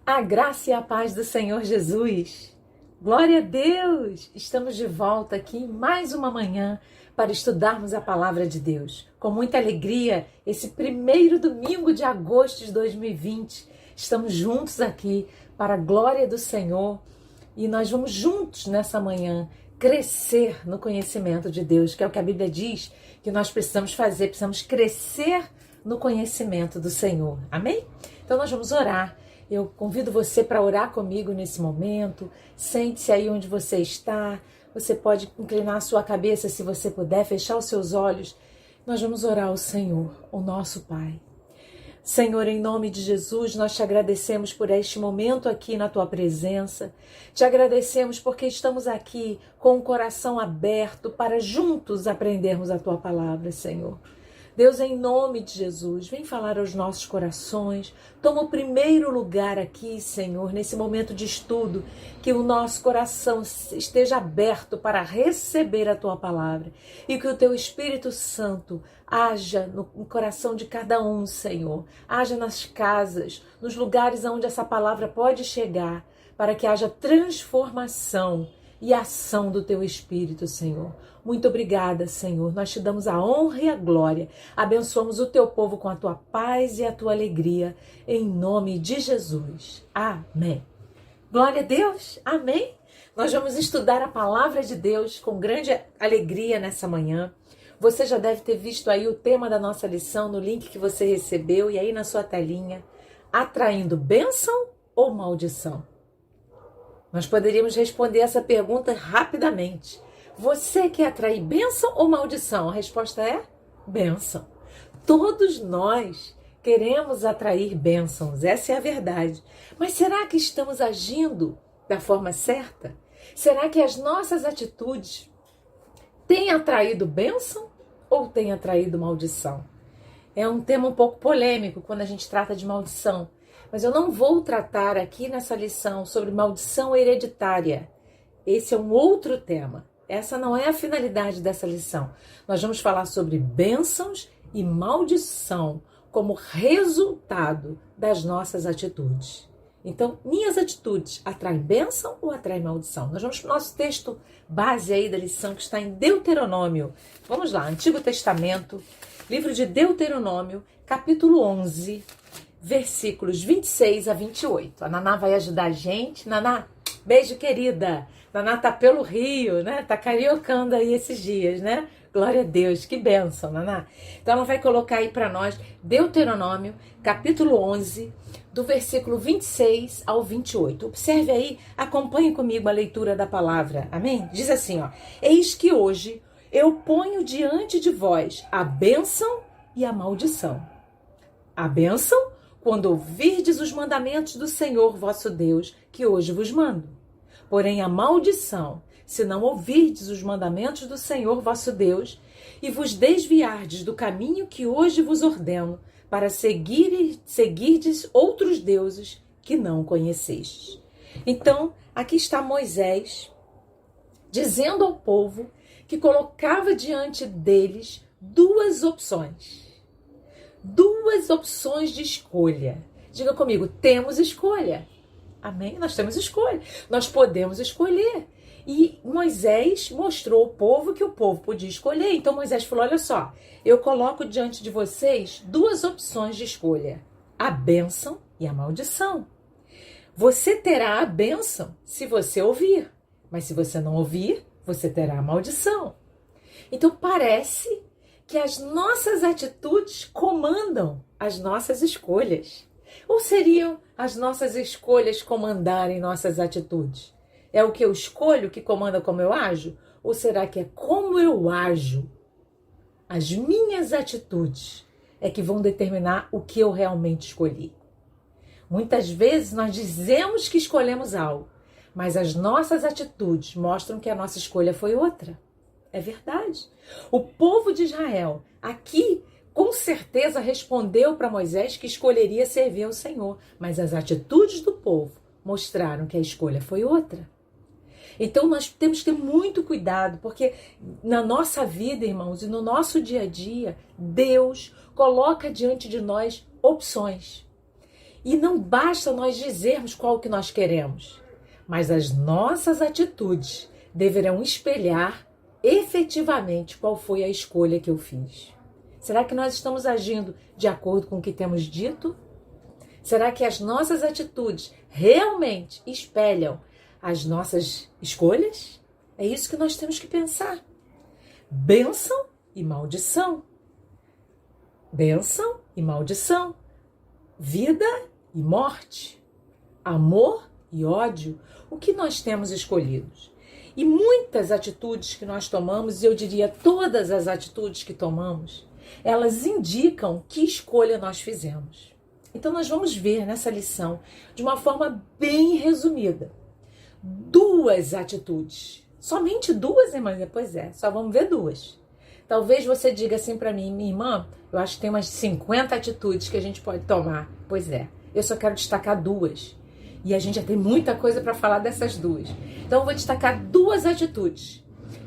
A graça e a paz do Senhor Jesus. Glória a Deus! Estamos de volta aqui em mais uma manhã para estudarmos a palavra de Deus. Com muita alegria, esse primeiro domingo de agosto de 2020, estamos juntos aqui para a glória do Senhor e nós vamos juntos nessa manhã crescer no conhecimento de Deus, que é o que a Bíblia diz que nós precisamos fazer, precisamos crescer no conhecimento do Senhor. Amém? Então nós vamos orar. Eu convido você para orar comigo nesse momento. Sente-se aí onde você está. Você pode inclinar a sua cabeça se você puder, fechar os seus olhos. Nós vamos orar ao Senhor, o nosso Pai. Senhor, em nome de Jesus, nós te agradecemos por este momento aqui na tua presença. Te agradecemos porque estamos aqui com o coração aberto para juntos aprendermos a tua palavra, Senhor. Deus, em nome de Jesus, vem falar aos nossos corações. Toma o primeiro lugar aqui, Senhor, nesse momento de estudo, que o nosso coração esteja aberto para receber a Tua palavra e que o Teu Espírito Santo haja no coração de cada um, Senhor. Haja nas casas, nos lugares onde essa palavra pode chegar, para que haja transformação e ação do Teu Espírito, Senhor. Muito obrigada, Senhor. Nós te damos a honra e a glória. Abençoamos o Teu povo com a Tua paz e a Tua alegria, em nome de Jesus. Amém. Glória a Deus. Amém. Nós vamos estudar a palavra de Deus com grande alegria nessa manhã. Você já deve ter visto aí o tema da nossa lição no link que você recebeu e aí na sua telinha. Atraindo bênção ou maldição? Nós poderíamos responder essa pergunta rapidamente. Você quer atrair bênção ou maldição? A resposta é bênção. Todos nós queremos atrair bênçãos, essa é a verdade. Mas será que estamos agindo da forma certa? Será que as nossas atitudes têm atraído bênção ou têm atraído maldição? É um tema um pouco polêmico quando a gente trata de maldição. Mas eu não vou tratar aqui nessa lição sobre maldição hereditária. Esse é um outro tema. Essa não é a finalidade dessa lição. Nós vamos falar sobre bênçãos e maldição como resultado das nossas atitudes. Então, minhas atitudes atraem bênção ou atraem maldição? Nós vamos para o nosso texto base aí da lição que está em Deuteronômio. Vamos lá, Antigo Testamento, livro de Deuteronômio, capítulo 11, versículos 26 a 28. A Naná vai ajudar a gente. Naná, beijo, querida. Naná tá pelo Rio, né? Tá cariocando aí esses dias, né? Glória a Deus, que bênção, Naná. Então ela vai colocar aí para nós Deuteronômio, capítulo 11, do versículo 26 ao 28. Observe aí, acompanhe comigo a leitura da palavra, amém? Diz assim, ó: Eis que hoje eu ponho diante de vós a bênção e a maldição. A bênção, quando ouvirdes os mandamentos do Senhor vosso Deus, que hoje vos mando. Porém, a maldição, se não ouvirdes os mandamentos do Senhor vosso Deus, e vos desviardes do caminho que hoje vos ordeno, para seguirdes outros deuses que não conhecestes. Então, aqui está Moisés, dizendo ao povo que colocava diante deles duas opções de escolha. Diga comigo, temos escolha. Amém? Nós temos escolha. Nós podemos escolher. E Moisés mostrou ao povo que o povo podia escolher. Então Moisés falou, olha só, eu coloco diante de vocês duas opções de escolha. A bênção e a maldição. Você terá a bênção se você ouvir. Mas se você não ouvir, você terá a maldição. Então parece que as nossas atitudes comandam as nossas escolhas. Ou seriam as nossas escolhas comandarem nossas atitudes? É o que eu escolho que comanda como eu ajo? Ou será que é como eu ajo? As minhas atitudes é que vão determinar o que eu realmente escolhi. Muitas vezes nós dizemos que escolhemos algo, mas as nossas atitudes mostram que a nossa escolha foi outra. É verdade. O povo de Israel aqui com certeza respondeu para Moisés que escolheria servir ao Senhor, mas as atitudes do povo mostraram que a escolha foi outra. Então nós temos que ter muito cuidado, porque na nossa vida, irmãos, e no nosso dia a dia, Deus coloca diante de nós opções. E não basta nós dizermos qual que nós queremos, mas as nossas atitudes deverão espelhar efetivamente qual foi a escolha que eu fiz. Será que nós estamos agindo de acordo com o que temos dito? Será que as nossas atitudes realmente espelham as nossas escolhas? É isso que nós temos que pensar. Bênção e maldição. Bênção e maldição. Vida e morte. Amor e ódio. O que nós temos escolhidos? E muitas atitudes que nós tomamos, e eu diria todas as atitudes que tomamos, elas indicam que escolha nós fizemos. Então nós vamos ver nessa lição, de uma forma bem resumida, 2 atitudes. Somente 2, irmã? Pois é, só vamos ver 2. Talvez você diga assim para mim, minha irmã, eu acho que tem umas 50 atitudes que a gente pode tomar. Pois é, eu só quero destacar 2. E a gente já tem muita coisa para falar dessas 2. Então eu vou destacar 2 atitudes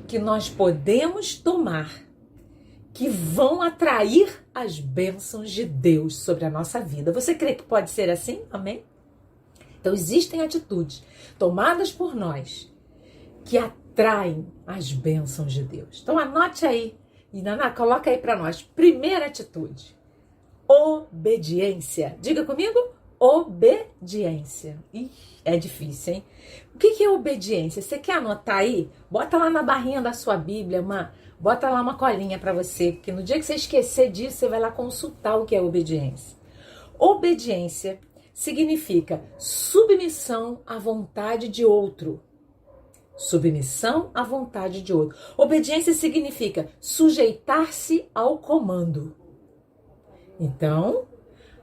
que nós podemos tomar que vão atrair as bênçãos de Deus sobre a nossa vida. Você crê que pode ser assim? Amém? Então existem atitudes tomadas por nós que atraem as bênçãos de Deus. Então anote aí. E Naná, coloca aí para nós. Primeira atitude. Obediência. Diga comigo. Obediência. Ih, é difícil, hein? O que é obediência? Você quer anotar aí? Bota lá na barrinha da sua Bíblia, bota lá uma colinha para você, porque no dia que você esquecer disso, você vai lá consultar o que é obediência. Obediência significa submissão à vontade de outro. Submissão à vontade de outro. Obediência significa sujeitar-se ao comando. Então,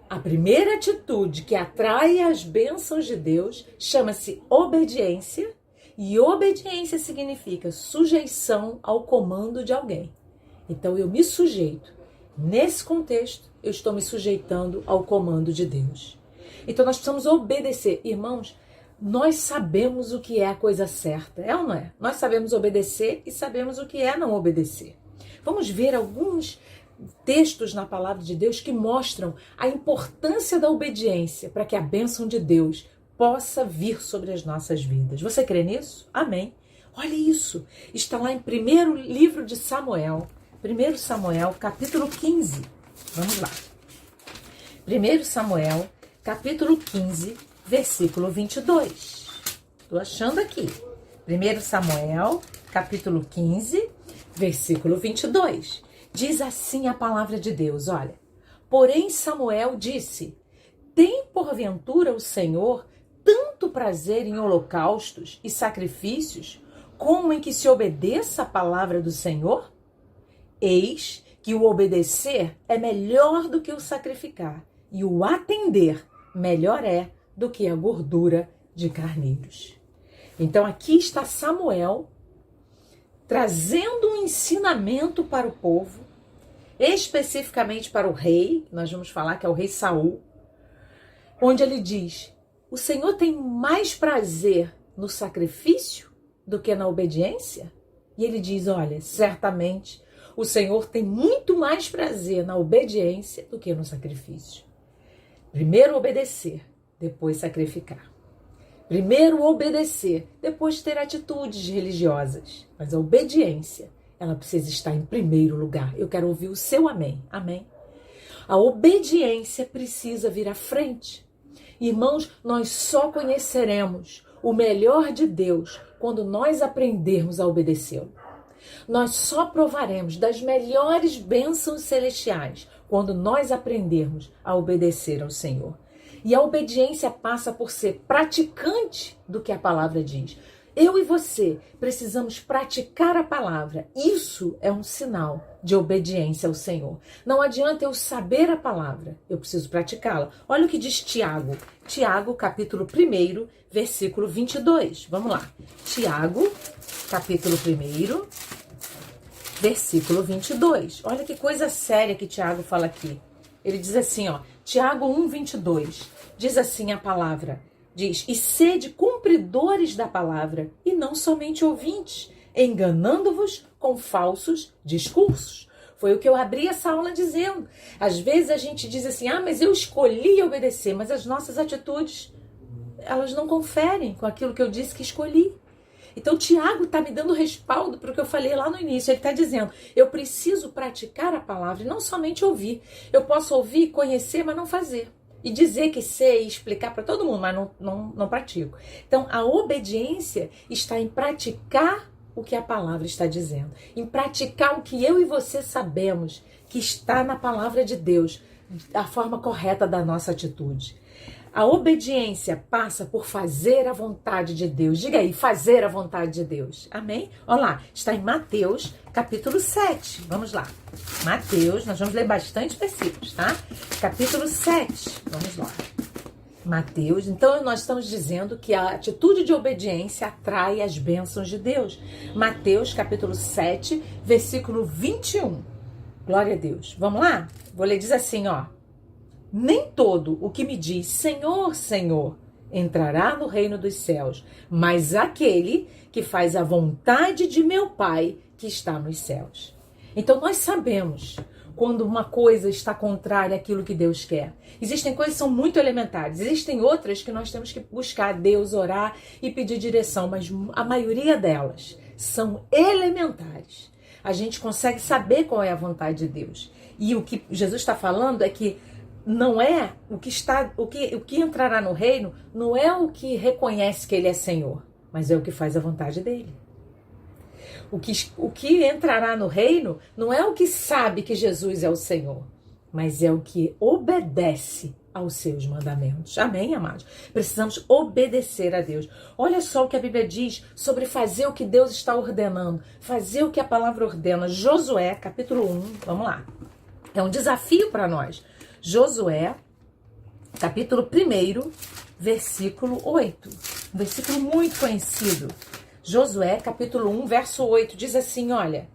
a primeira atitude que atrai as bênçãos de Deus chama-se obediência. E obediência significa sujeição ao comando de alguém. Então eu me sujeito. Nesse contexto, eu estou me sujeitando ao comando de Deus. Então nós precisamos obedecer. Irmãos, nós sabemos o que é a coisa certa, é ou não é? Nós sabemos obedecer e sabemos o que é não obedecer. Vamos ver alguns textos na palavra de Deus que mostram a importância da obediência para que a bênção de Deus possa vir sobre as nossas vidas. Você crê nisso? Amém. Olha isso. Está lá em 1º livro de Samuel. 1 Samuel, capítulo 15. Vamos lá. 1 Samuel, capítulo 15, versículo 22. Estou achando aqui. 1 Samuel, capítulo 15, versículo 22. Diz assim a palavra de Deus, olha. Porém Samuel disse, tem porventura o Senhor tanto prazer em holocaustos e sacrifícios, como em que se obedeça a palavra do Senhor? Eis que o obedecer é melhor do que o sacrificar, e o atender melhor é do que a gordura de carneiros. Então aqui está Samuel trazendo um ensinamento para o povo, especificamente para o rei, nós vamos falar que é o rei Saul, onde ele diz, o Senhor tem mais prazer no sacrifício do que na obediência? E ele diz, olha, certamente o Senhor tem muito mais prazer na obediência do que no sacrifício. Primeiro obedecer, depois sacrificar. Primeiro obedecer, depois ter atitudes religiosas. Mas a obediência, ela precisa estar em primeiro lugar. Eu quero ouvir o seu amém. Amém? A obediência precisa vir à frente. Irmãos, nós só conheceremos o melhor de Deus quando nós aprendermos a obedecê-lo. Nós só provaremos das melhores bênçãos celestiais quando nós aprendermos a obedecer ao Senhor. E a obediência passa por ser praticante do que a palavra diz. Eu e você precisamos praticar a palavra. Isso é um sinal de obediência ao Senhor. Não adianta eu saber a palavra, eu preciso praticá-la. Olha o que diz Tiago. Tiago, capítulo 1, versículo 22. Vamos lá. Tiago, capítulo 1, versículo 22. Olha que coisa séria que Tiago fala aqui. Ele diz assim, ó, Tiago 1, 22. Diz assim a palavra. Diz, e sede cumpridores da palavra, e não somente ouvintes, enganando-vos com falsos discursos. Foi o que eu abri essa aula dizendo. Às vezes a gente diz assim, mas eu escolhi obedecer, mas as nossas atitudes, elas não conferem com aquilo que eu disse que escolhi. Então o Tiago está me dando respaldo para o que eu falei lá no início. Ele está dizendo, eu preciso praticar a palavra e não somente ouvir. Eu posso ouvir, conhecer, mas não fazer. E dizer que sei, explicar para todo mundo, mas não pratico. Então a obediência está em praticar o que a palavra está dizendo. Em praticar o que eu e você sabemos que está na palavra de Deus. A forma correta da nossa atitude. A obediência passa por fazer a vontade de Deus. Diga aí, fazer a vontade de Deus. Amém? Olha lá, está em Mateus, capítulo 7. Vamos lá. Mateus, nós vamos ler bastante versículos, tá? Capítulo 7. Vamos lá. Mateus, então nós estamos dizendo que a atitude de obediência atrai as bênçãos de Deus. Mateus, capítulo 7, versículo 21. Glória a Deus. Vamos lá? Vou ler, diz assim, ó. Nem todo o que me diz Senhor, Senhor, entrará no reino dos céus, mas aquele que faz a vontade de meu Pai que está nos céus. Então nós sabemos quando uma coisa está contrária àquilo que Deus quer. Existem coisas que são muito elementares, existem outras que nós temos que buscar Deus, orar e pedir direção, mas a maioria delas são elementares. A gente consegue saber qual é a vontade de Deus. E o que Jesus está falando é que não é o que entrará no reino, não é o que reconhece que ele é Senhor, mas é o que faz a vontade dele. O que entrará no reino não é o que sabe que Jesus é o Senhor, mas é o que obedece aos seus mandamentos. Amém, amados? Precisamos obedecer a Deus. Olha só o que a Bíblia diz sobre fazer o que Deus está ordenando, fazer o que a palavra ordena. Josué, capítulo 1, vamos lá. É um desafio para nós. Josué, capítulo 1, versículo 8. Um versículo muito conhecido. Josué, capítulo 1, verso 8, diz assim, olha.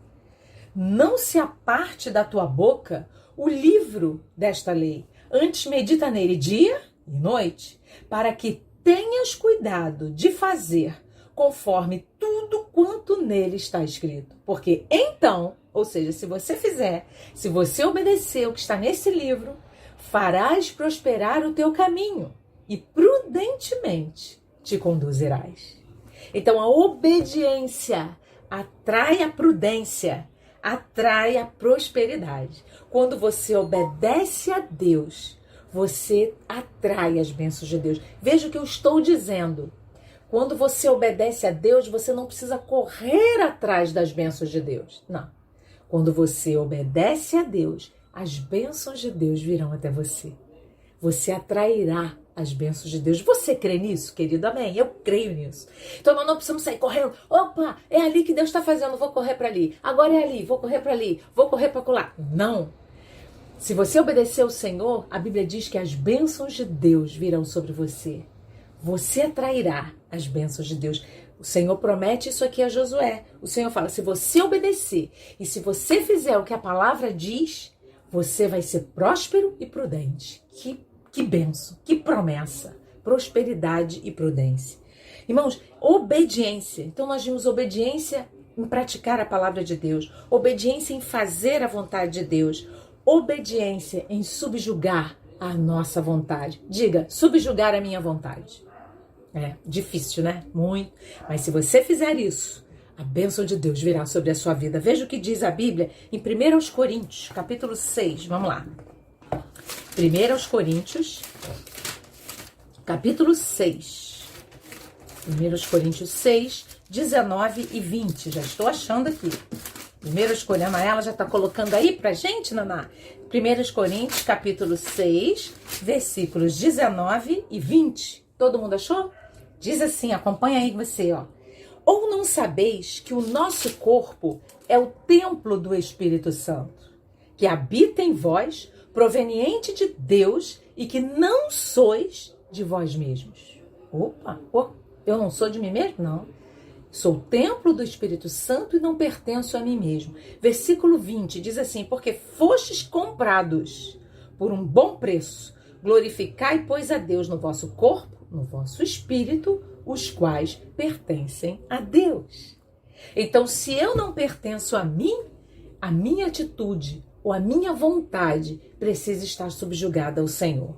Não se aparte da tua boca o livro desta lei. Antes medita nele dia e noite, para que tenhas cuidado de fazer conforme tudo quanto nele está escrito. Porque então, ou seja, se você fizer, se você obedecer o que está nesse livro, farás prosperar o teu caminho e prudentemente te conduzirás. Então a obediência atrai a prudência, atrai a prosperidade. Quando você obedece a Deus, você atrai as bênçãos de Deus. Veja o que eu estou dizendo. Quando você obedece a Deus, você não precisa correr atrás das bênçãos de Deus. Não. Quando você obedece a Deus, as bênçãos de Deus virão até você. Você atrairá as bênçãos de Deus. Você crê nisso, querido? Amém? Eu creio nisso. Então nós não precisamos sair correndo. Opa, é ali que Deus está fazendo, vou correr para ali. Agora é ali, vou correr para ali, vou correr para lá. Não. Se você obedecer ao Senhor, a Bíblia diz que as bênçãos de Deus virão sobre você. Você atrairá as bênçãos de Deus. O Senhor promete isso aqui a Josué. O Senhor fala, se você obedecer e se você fizer o que a palavra diz, você vai ser próspero e prudente. Que bênção, que promessa. Prosperidade e prudência. Irmãos, obediência. Então nós vimos obediência em praticar a palavra de Deus. Obediência em fazer a vontade de Deus. Obediência em subjugar a nossa vontade. Diga, subjugar a minha vontade. É difícil, né? Muito. Mas se você fizer isso, a bênção de Deus virá sobre a sua vida. Veja o que diz a Bíblia em 1 Coríntios, capítulo 6. Vamos lá. 1 Coríntios, capítulo 6. 1 Coríntios 6, 19 e 20. Já estou achando aqui. 1 Coríntios, ela já está colocando aí pra gente, Naná? 1 Coríntios, capítulo 6, versículos 19 e 20. Todo mundo achou? Diz assim, acompanha aí você, ó. Ou não sabeis que o nosso corpo é o templo do Espírito Santo, que habita em vós, proveniente de Deus, e que não sois de vós mesmos? Opa, eu não sou de mim mesmo? Não. Sou o templo do Espírito Santo e não pertenço a mim mesmo. Versículo 20 diz assim, porque fostes comprados por um bom preço, glorificai, pois, a Deus no vosso corpo, no vosso espírito, os quais pertencem a Deus. Então, se eu não pertenço a mim, a minha atitude ou a minha vontade precisa estar subjugada ao Senhor.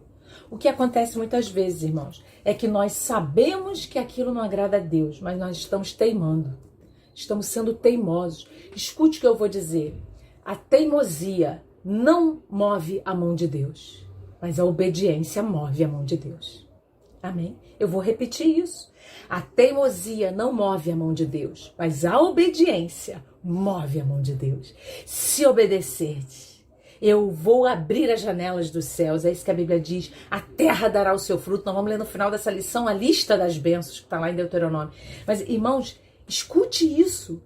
O que acontece muitas vezes, irmãos, é que nós sabemos que aquilo não agrada a Deus, mas nós estamos teimando. Estamos sendo teimosos. Escute o que eu vou dizer. A teimosia não move a mão de Deus, mas a obediência move a mão de Deus. Amém? Eu vou repetir isso. A teimosia não move a mão de Deus, mas a obediência move a mão de Deus. Se obedecerdes, eu vou abrir as janelas dos céus. É isso que a Bíblia diz. A terra dará o seu fruto. Nós vamos ler no final dessa lição a lista das bênçãos que está lá em Deuteronômio. Mas, irmãos, escute isso.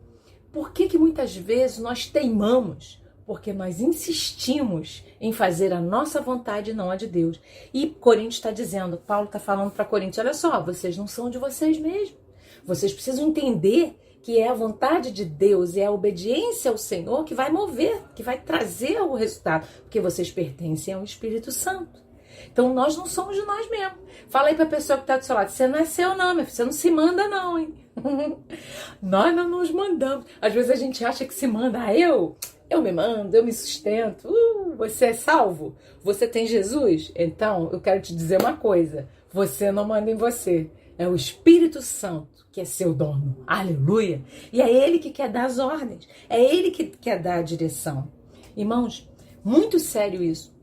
Por que muitas vezes nós teimamos? Porque nós insistimos em fazer a nossa vontade e não a de Deus. E Coríntios está dizendo, Paulo está falando para Coríntios, olha só, vocês não são de vocês mesmos. Vocês precisam entender que é a vontade de Deus, é a obediência ao Senhor que vai mover, que vai trazer o resultado, porque vocês pertencem ao Espírito Santo. Então nós não somos de nós mesmos. Fala aí para a pessoa que está do seu lado, você não é seu não, meu filho, você não se manda não, hein? Nós não nos mandamos. Às vezes a gente acha que se manda, eu me mando, eu me sustento. Você é salvo? Você tem Jesus? Então, eu quero te dizer uma coisa. Você não manda em você. É o Espírito Santo que é seu dono. Aleluia! E é Ele que quer dar as ordens. É Ele que quer dar a direção. Irmãos, muito sério isso.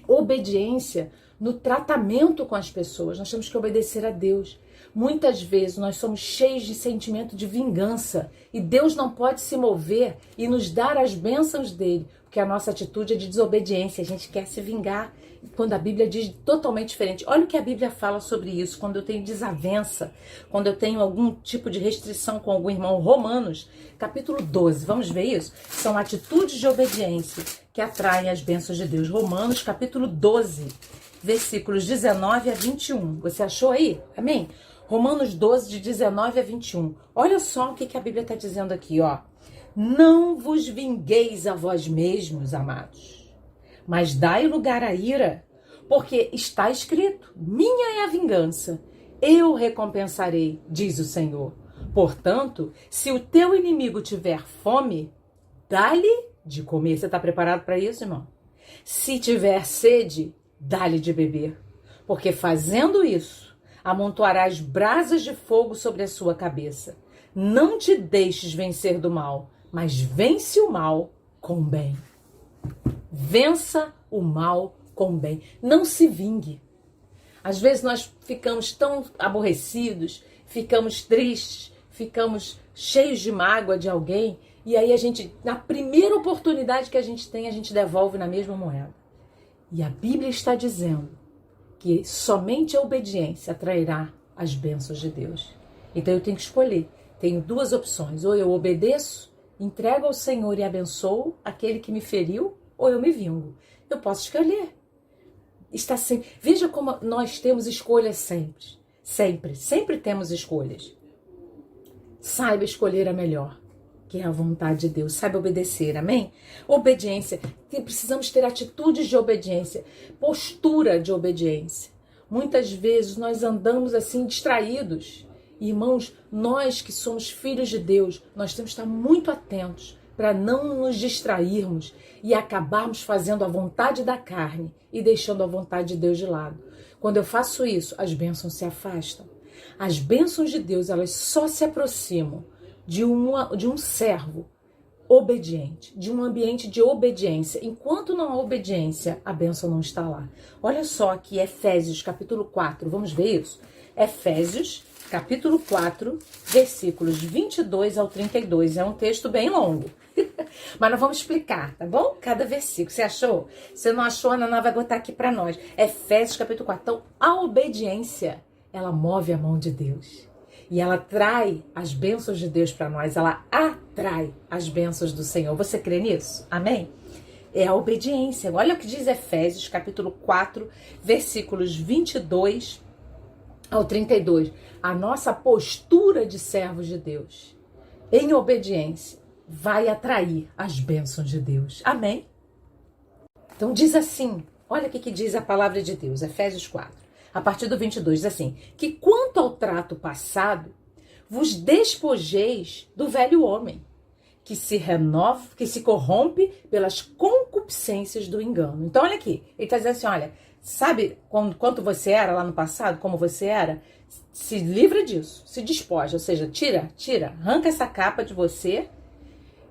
Obediência no tratamento com as pessoas. Nós temos que obedecer a Deus. Muitas vezes nós somos cheios de sentimento de vingança e Deus não pode se mover e nos dar as bênçãos dele, porque a nossa atitude é de desobediência, a gente quer se vingar, quando a Bíblia diz totalmente diferente. Olha o que a Bíblia fala sobre isso, quando eu tenho desavença, quando eu tenho algum tipo de restrição com algum irmão. Romanos, capítulo 12, vamos ver isso? São atitudes de obediência que atraem as bênçãos de Deus. Romanos, capítulo 12, versículos 19 a 21. Você achou aí? Amém? Romanos 12, de 19 a 21. Olha só o que a Bíblia está dizendo aqui, ó. Não vos vingueis a vós mesmos, amados, mas dai lugar à ira, porque está escrito, minha é a vingança, eu recompensarei, diz o Senhor. Portanto, se o teu inimigo tiver fome, dá-lhe de comer. Você está preparado para isso, irmão? Se tiver sede, dá-lhe de beber, porque fazendo isso, amontoarás brasas de fogo sobre a sua cabeça. Não te deixes vencer do mal, mas vence o mal com bem. Vença o mal com bem. Não se vingue. Às vezes nós ficamos tão aborrecidos, ficamos tristes, ficamos cheios de mágoa de alguém, e aí a gente, na primeira oportunidade que a gente tem, a gente devolve na mesma moeda. E a Bíblia está dizendo que somente a obediência atrairá as bênçãos de Deus. Então eu tenho que escolher. Tenho duas opções. Ou eu obedeço, entrego ao Senhor e abençoo aquele que me feriu, ou eu me vingo. Eu posso escolher. Está sempre. Veja como nós temos escolhas sempre. Sempre temos escolhas. Saiba escolher a melhor, que é a vontade de Deus. Saiba obedecer, amém? Obediência. Precisamos ter atitudes de obediência, postura de obediência. Muitas vezes nós andamos assim distraídos. Irmãos, nós que somos filhos de Deus, nós temos que estar muito atentos para não nos distrairmos e acabarmos fazendo a vontade da carne e deixando a vontade de Deus de lado. Quando eu faço isso, as bênçãos se afastam. As bênçãos de Deus, elas só se aproximam de um servo obediente, de um ambiente de obediência. Enquanto não há obediência, a bênção não está lá. Olha só aqui, Efésios capítulo 4, vamos ver isso? Efésios capítulo 4, versículos 22 ao 32. É um texto bem longo, mas nós vamos explicar, tá bom? Cada versículo. Você achou? Se não achou, a Naná vai botar aqui para nós. Efésios capítulo 4. Então, a obediência, ela move a mão de Deus. E ela trai as bênçãos de Deus para nós. Ela atrai as bênçãos do Senhor. Você crê nisso? Amém? É a obediência. Olha o que diz Efésios, capítulo 4, versículos 22 ao 32. A nossa postura de servos de Deus, em obediência, vai atrair as bênçãos de Deus. Amém? Então diz assim, olha o que diz a palavra de Deus, Efésios 4. A partir do 22, diz assim, que quanto ao trato passado, vos despojeis do velho homem, que se renova, que se corrompe pelas concupiscências do engano. Então, olha aqui, ele está dizendo assim, olha, sabe quanto você era lá no passado, como você era? Se livra disso, se despoja, ou seja, tira, arranca essa capa de você,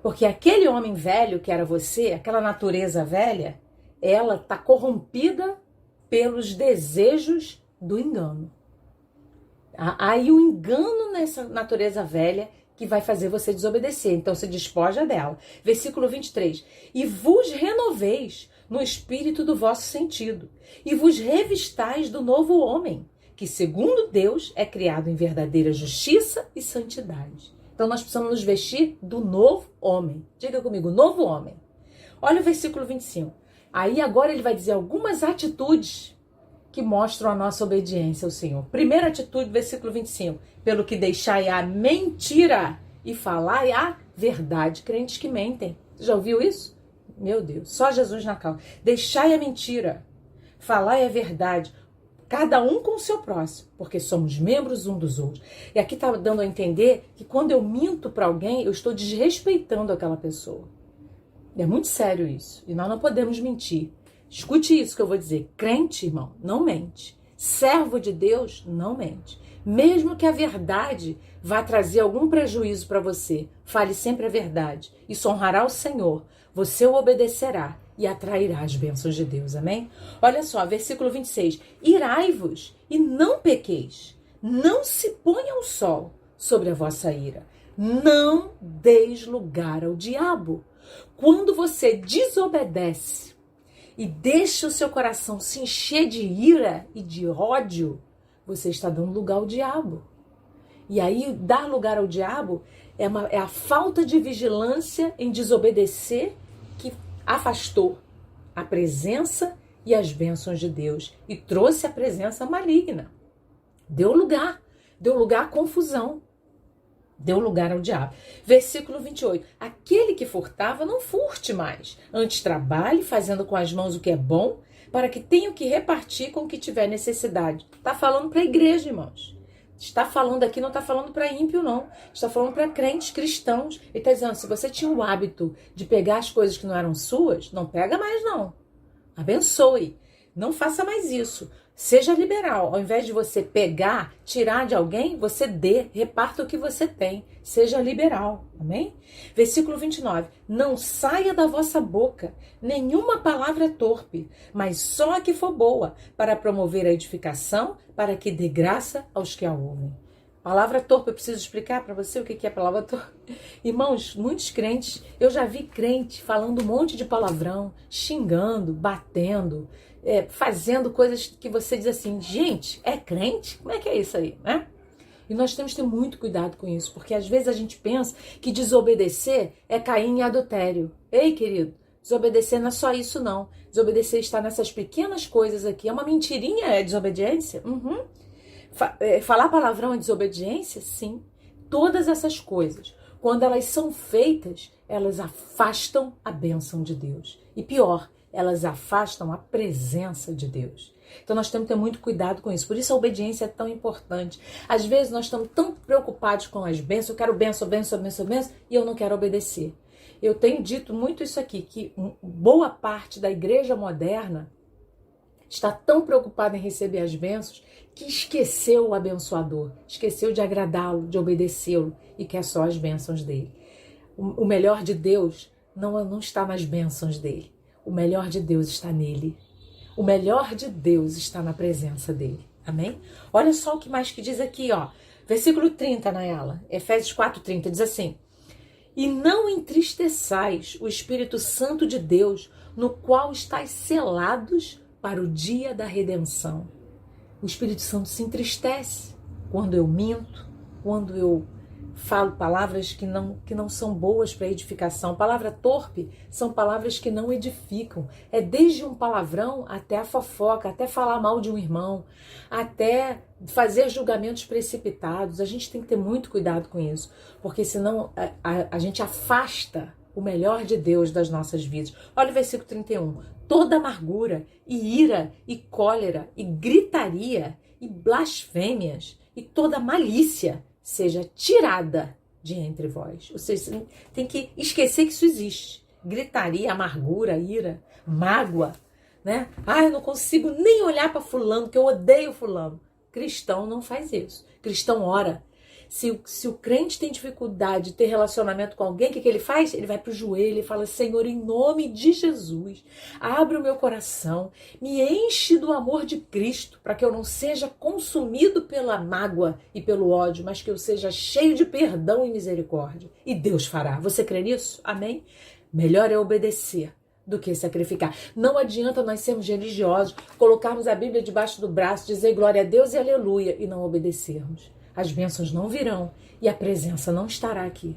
porque aquele homem velho que era você, aquela natureza velha, ela está corrompida pelos desejos do engano. Aí o engano nessa natureza velha que vai fazer você desobedecer. Então se despoja dela. Versículo 23. E vos renoveis no espírito do vosso sentido, e vos revistais do novo homem, que segundo Deus é criado em verdadeira justiça e santidade. Então nós precisamos nos vestir do novo homem. Diga comigo, novo homem. Olha o versículo 25. Aí agora ele vai dizer algumas atitudes que mostram a nossa obediência ao Senhor. Primeira atitude, versículo 25. Pelo que deixai a mentira e falai a verdade. Crentes que mentem. Você já ouviu isso? Meu Deus, só Jesus na causa. Deixai a mentira, falai a verdade. Cada um com o seu próximo, porque somos membros um dos outros. E aqui está dando a entender que quando eu minto para alguém, eu estou desrespeitando aquela pessoa. É muito sério isso. E nós não podemos mentir. Escute isso que eu vou dizer. Crente, irmão, não mente. Servo de Deus, não mente. Mesmo que a verdade vá trazer algum prejuízo para você, fale sempre a verdade. Isso honrará o Senhor. Você o obedecerá e atrairá as bênçãos de Deus. Amém? Olha só, versículo 26. Irai-vos e não pequeis. Não se ponha o sol sobre a vossa ira. Não deis lugar ao diabo. Quando você desobedece e deixa o seu coração se encher de ira e de ódio, você está dando lugar ao diabo. E aí, dar lugar ao diabo é a falta de vigilância em desobedecer que afastou a presença e as bênçãos de Deus e trouxe a presença maligna. Deu lugar à confusão. Deu lugar ao diabo. Versículo 28. Aquele que furtava, não furte mais. Antes trabalhe, fazendo com as mãos o que é bom, para que tenha o que repartir com o que tiver necessidade. Está falando para a igreja, irmãos. Está falando aqui, não está falando para ímpio, não. Está falando para crentes cristãos. Ele está dizendo, se você tinha o hábito de pegar as coisas que não eram suas, não pega mais, não. Abençoe. Não faça mais isso. Seja liberal. Ao invés de você pegar, tirar de alguém, você dê, reparta o que você tem. Seja liberal. Amém? Versículo 29. Não saia da vossa boca nenhuma palavra torpe, mas só a que for boa, para promover a edificação, para que dê graça aos que a ouvem. Palavra torpe, eu preciso explicar para você o que é palavra torpe. Irmãos, muitos crentes, eu já vi crente falando um monte de palavrão, xingando, batendo, fazendo coisas que você diz assim, gente, é crente? Como é que é isso aí, né? E nós temos que ter muito cuidado com isso, porque às vezes a gente pensa que desobedecer é cair em adultério. Ei, querido, desobedecer não é só isso, não. Desobedecer está nessas pequenas coisas aqui. É uma mentirinha, é desobediência? Falar palavrão é desobediência? Sim. Todas essas coisas, quando elas são feitas, elas afastam a bênção de Deus. E pior, elas afastam a presença de Deus. Então nós temos que ter muito cuidado com isso. Por isso a obediência é tão importante. Às vezes nós estamos tão preocupados com as bênçãos, eu quero bênção, e eu não quero obedecer. Eu tenho dito muito isso aqui, que boa parte da igreja moderna está tão preocupada em receber as bênçãos que esqueceu o abençoador, esqueceu de agradá-lo, de obedecê-lo e quer só as bênçãos dele. O melhor de Deus não está nas bênçãos dele. O melhor de Deus está nele. O melhor de Deus está na presença dele. Amém? Olha só o que mais que diz aqui, ó. Versículo 30, Nayala. Efésios 4:30 diz assim: E não entristeçais o Espírito Santo de Deus, no qual estáis selados para o dia da redenção. O Espírito Santo se entristece quando eu minto, quando eu falo palavras que não são boas para edificação. Palavra torpe são palavras que não edificam. É desde um palavrão até a fofoca, até falar mal de um irmão, até fazer julgamentos precipitados. A gente tem que ter muito cuidado com isso, porque senão a gente afasta o melhor de Deus das nossas vidas. Olha o versículo 31. Toda amargura e ira e cólera e gritaria e blasfêmias e toda malícia seja tirada de entre vós. Ou seja, você tem que esquecer que isso existe. Gritaria, amargura, ira, mágoa, né? Eu não consigo nem olhar para fulano, que eu odeio fulano. Cristão não faz isso. Cristão ora. Se o crente tem dificuldade de ter relacionamento com alguém, o que ele faz? Ele vai para o joelho e fala: Senhor, em nome de Jesus, abre o meu coração, me enche do amor de Cristo, para que eu não seja consumido pela mágoa e pelo ódio, mas que eu seja cheio de perdão e misericórdia. E Deus fará. Você crê nisso? Amém? Melhor é obedecer do que sacrificar. Não adianta nós sermos religiosos, colocarmos a Bíblia debaixo do braço, dizer glória a Deus e aleluia e não obedecermos. As bênçãos não virão e a presença não estará aqui.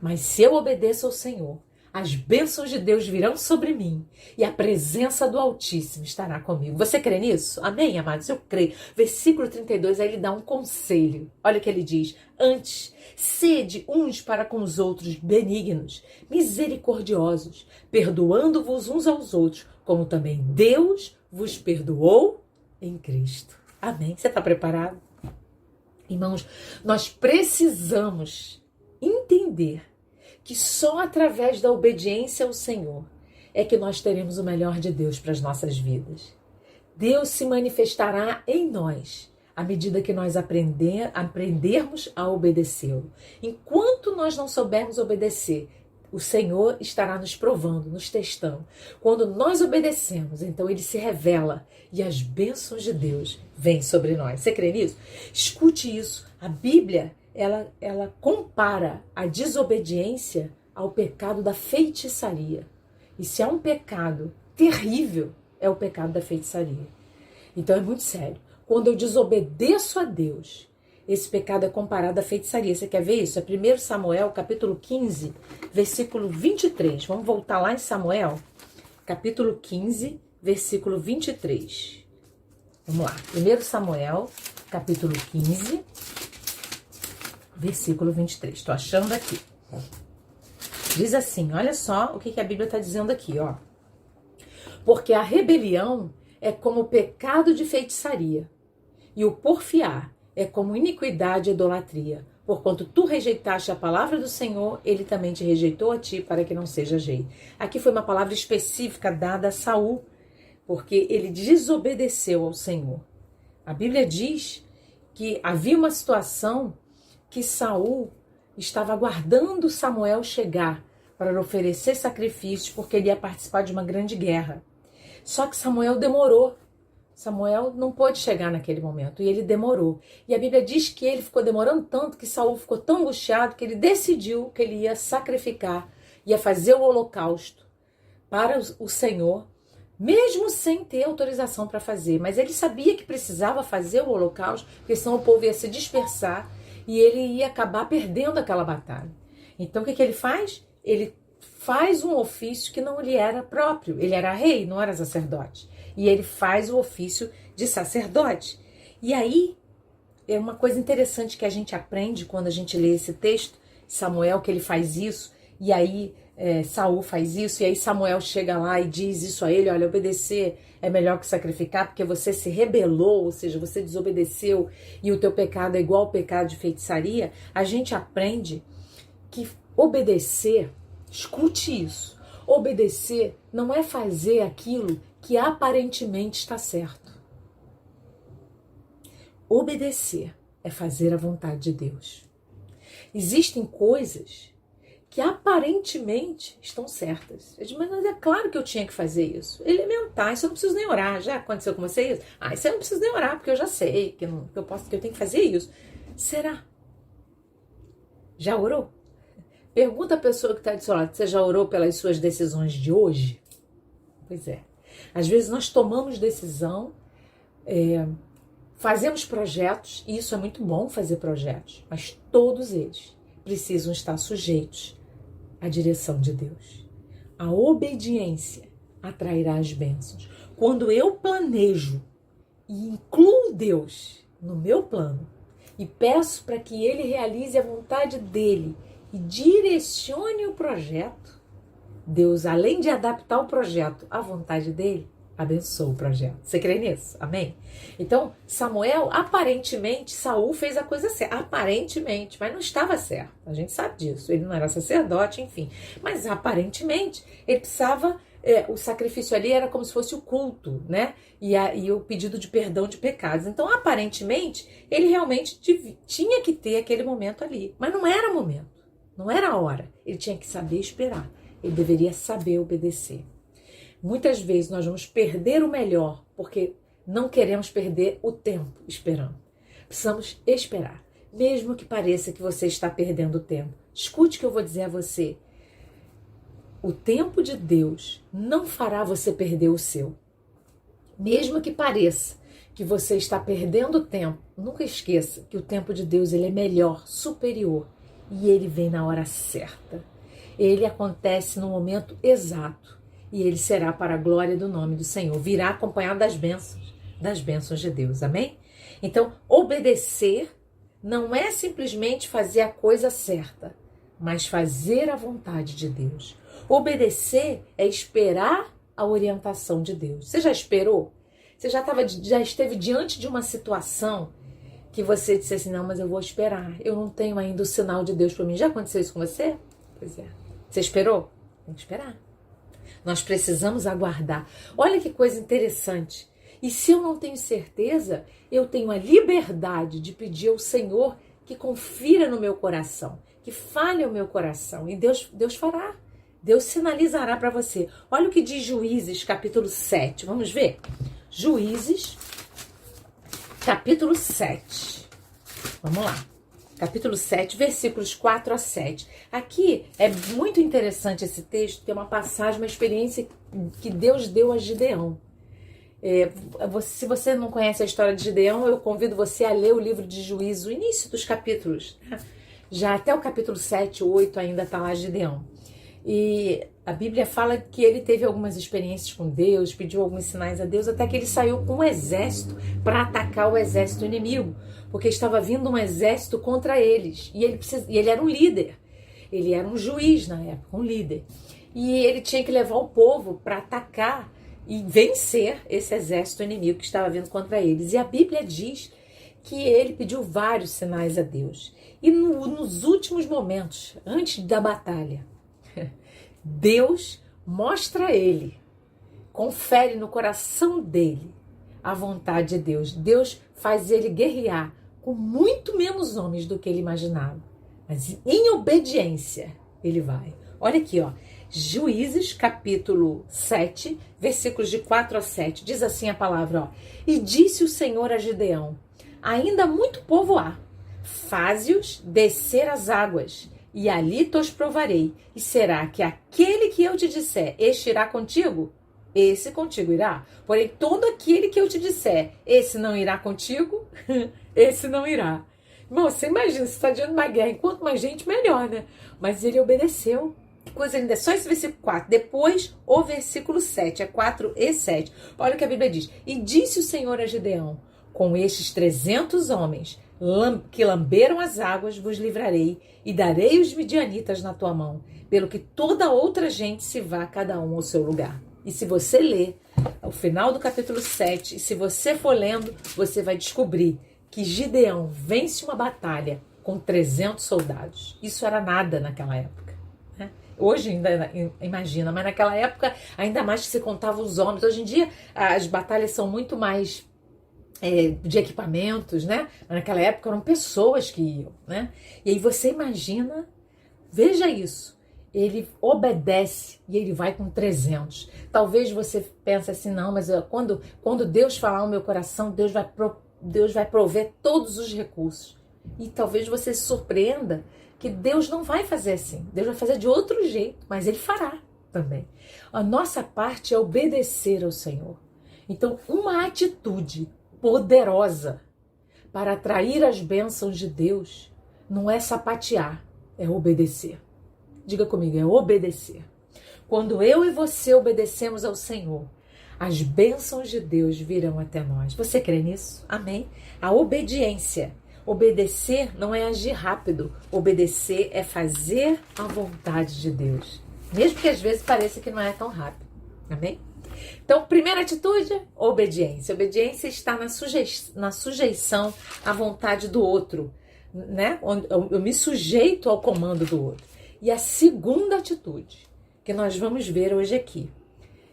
Mas se eu obedeço ao Senhor, as bênçãos de Deus virão sobre mim e a presença do Altíssimo estará comigo. Você crê nisso? Amém, amados? Eu creio. Versículo 32, aí ele dá um conselho. Olha o que ele diz. Antes, sede uns para com os outros benignos, misericordiosos, perdoando-vos uns aos outros, como também Deus vos perdoou em Cristo. Amém? Você está preparado? Irmãos, nós precisamos entender que só através da obediência ao Senhor é que nós teremos o melhor de Deus para as nossas vidas. Deus se manifestará em nós à medida que nós aprendermos a obedecê-lo. Enquanto nós não soubermos obedecer, o Senhor estará nos provando, nos testando. Quando nós obedecemos, então ele se revela e as bênçãos de Deus vêm sobre nós. Você crê nisso? Escute isso. A Bíblia, ela compara a desobediência ao pecado da feitiçaria. E se há um pecado terrível, é o pecado da feitiçaria. Então é muito sério. Quando eu desobedeço a Deus, esse pecado é comparado à feitiçaria. Você quer ver isso? É 1 Samuel, capítulo 15, versículo 23. Vamos voltar lá em Samuel, capítulo 15, versículo 23. Vamos lá. 1 Samuel, capítulo 15, versículo 23. Estou achando aqui. Diz assim, olha só o que a Bíblia está dizendo aqui, ó. Porque a rebelião é como o pecado de feitiçaria, e o porfiar é como iniquidade e idolatria. Porquanto tu rejeitaste a palavra do Senhor, ele também te rejeitou a ti, para que não sejas rei. Aqui foi uma palavra específica dada a Saul, porque ele desobedeceu ao Senhor. A Bíblia diz que havia uma situação que Saul estava aguardando Samuel chegar para oferecer sacrifícios, porque ele ia participar de uma grande guerra. Só que Samuel demorou. Samuel não pôde chegar naquele momento e ele demorou. E a Bíblia diz que ele ficou demorando tanto que Saul ficou tão angustiado que ele decidiu que ele ia sacrificar, ia fazer o holocausto para o Senhor, mesmo sem ter autorização para fazer. Mas ele sabia que precisava fazer o holocausto, porque senão o povo ia se dispersar e ele ia acabar perdendo aquela batalha. Então o que ele faz? Ele faz um ofício que não lhe era próprio. Ele era rei, não era sacerdote. E ele faz o ofício de sacerdote. E aí, é uma coisa interessante que a gente aprende quando a gente lê esse texto, Samuel, que ele faz isso, e aí Saul faz isso, e aí Samuel chega lá e diz isso a ele: olha, obedecer é melhor que sacrificar, porque você se rebelou, ou seja, você desobedeceu, e o teu pecado é igual ao pecado de feitiçaria. A gente aprende que obedecer, escute isso, obedecer não é fazer aquilo que aparentemente está certo. Obedecer é fazer a vontade de Deus. Existem coisas que aparentemente estão certas. Mas é claro que eu tinha que fazer isso. Elementar, isso eu não preciso nem orar. Já aconteceu com você isso? Isso eu não preciso nem orar, porque eu já sei que eu tenho que fazer isso. Será? Já orou? Pergunta a pessoa que está do seu lado: você já orou pelas suas decisões de hoje? Pois é. Às vezes nós tomamos decisão, fazemos projetos, e isso é muito bom fazer projetos, mas todos eles precisam estar sujeitos à direção de Deus. A obediência atrairá as bênçãos. Quando eu planejo e incluo Deus no meu plano e peço para que Ele realize a vontade dEle e direcione o projeto, Deus, além de adaptar o projeto à vontade dEle, abençoa o projeto. Você crê nisso? Amém? Então, Samuel, aparentemente, Saul fez a coisa certa. Aparentemente, mas não estava certo. A gente sabe disso. Ele não era sacerdote, enfim. Mas aparentemente, ele precisava... o sacrifício ali era como se fosse o culto, né? E o pedido de perdão de pecados. Então, aparentemente, ele realmente tinha que ter aquele momento ali. Mas não era momento. Não era a hora. Ele tinha que saber esperar. Ele deveria saber obedecer. Muitas vezes nós vamos perder o melhor porque não queremos perder o tempo esperando. Precisamos esperar. Mesmo que pareça que você está perdendo o tempo. Escute o que eu vou dizer a você. O tempo de Deus não fará você perder o seu. Mesmo que pareça que você está perdendo o tempo, nunca esqueça que o tempo de Deus ele é melhor, superior. E ele vem na hora certa. Ele acontece no momento exato. E ele será para a glória do nome do Senhor. Virá acompanhado das bênçãos de Deus. Amém? Então, obedecer não é simplesmente fazer a coisa certa, mas fazer a vontade de Deus. Obedecer é esperar a orientação de Deus. Você já esperou? Você já esteve diante de uma situação que você disse assim, não, mas eu vou esperar. Eu não tenho ainda o sinal de Deus para mim. Já aconteceu isso com você? Pois é. Você esperou? Tem que esperar. Nós precisamos aguardar. Olha que coisa interessante. E se eu não tenho certeza, eu tenho a liberdade de pedir ao Senhor que confira no meu coração, que fale ao meu coração. E Deus fará. Deus sinalizará para você. Olha o que diz Juízes, capítulo 7. Vamos ver? Juízes, capítulo 7. Vamos lá. Capítulo 7, versículos 4 a 7. Aqui é muito interessante esse texto, tem uma passagem, uma experiência que Deus deu a Gideão. Se você não conhece a história de Gideão, eu convido você a ler o livro de Juízes, o início dos capítulos. Já até o capítulo 7, 8 ainda está lá Gideão. E a Bíblia fala que ele teve algumas experiências com Deus, pediu alguns sinais a Deus, até que ele saiu com um exército para atacar o exército inimigo, porque estava vindo um exército contra eles. E ele era um líder, ele era um juiz na época, um líder. E ele tinha que levar o povo para atacar e vencer esse exército inimigo que estava vindo contra eles. E a Bíblia diz que ele pediu vários sinais a Deus. E nos últimos momentos, antes da batalha, Deus mostra a ele, confere no coração dele a vontade de Deus. Deus faz ele guerrear com muito menos homens do que ele imaginava. Mas em obediência ele vai. Olha aqui, ó. Juízes, capítulo 7, versículos de 4 a 7. Diz assim a palavra, ó. E disse o Senhor a Gideão, ainda muito povo há, faze-os descer as águas, e ali te os provarei. E será que aquele que eu te disser, este irá contigo? Esse contigo irá. Porém, todo aquele que eu te disser, esse não irá contigo, esse não irá. Irmão, você imagina, você está diante de uma guerra, e quanto mais gente, melhor, né? Mas ele obedeceu. Que coisa linda, só esse versículo 4. Depois, o versículo 7, é 4 e 7. Olha o que a Bíblia diz. E disse o Senhor a Gideão, com estes 300 homens que lamberam as águas, vos livrarei, e darei os midianitas na tua mão, pelo que toda outra gente se vá, cada um ao seu lugar. E se você ler o final do capítulo 7, e se você for lendo, você vai descobrir que Gideão vence uma batalha com 300 soldados. Isso era nada naquela época, né? Hoje ainda imagina, mas naquela época ainda mais que se contavam os homens. Hoje em dia as batalhas são muito mais de equipamentos, né? Mas naquela época eram pessoas que iam, né? E aí você imagina, veja isso, ele obedece e ele vai com 300. Talvez você pense assim, não, mas quando Deus falar no meu coração, Deus vai prover todos os recursos. E talvez você se surpreenda que Deus não vai fazer assim. Deus vai fazer de outro jeito, mas ele fará também. A nossa parte é obedecer ao Senhor. Então, uma atitude poderosa para atrair as bênçãos de Deus não é sapatear, é obedecer. Diga comigo, é obedecer. Quando eu e você obedecemos ao Senhor, as bênçãos de Deus virão até nós. Você crê nisso? Amém? A obediência. Obedecer não é agir rápido. Obedecer é fazer a vontade de Deus. Mesmo que às vezes pareça que não é tão rápido. Amém? Então, primeira atitude, obediência. Obediência está na sujeição à vontade do outro, né? Eu me sujeito ao comando do outro. E a segunda atitude, que nós vamos ver hoje aqui.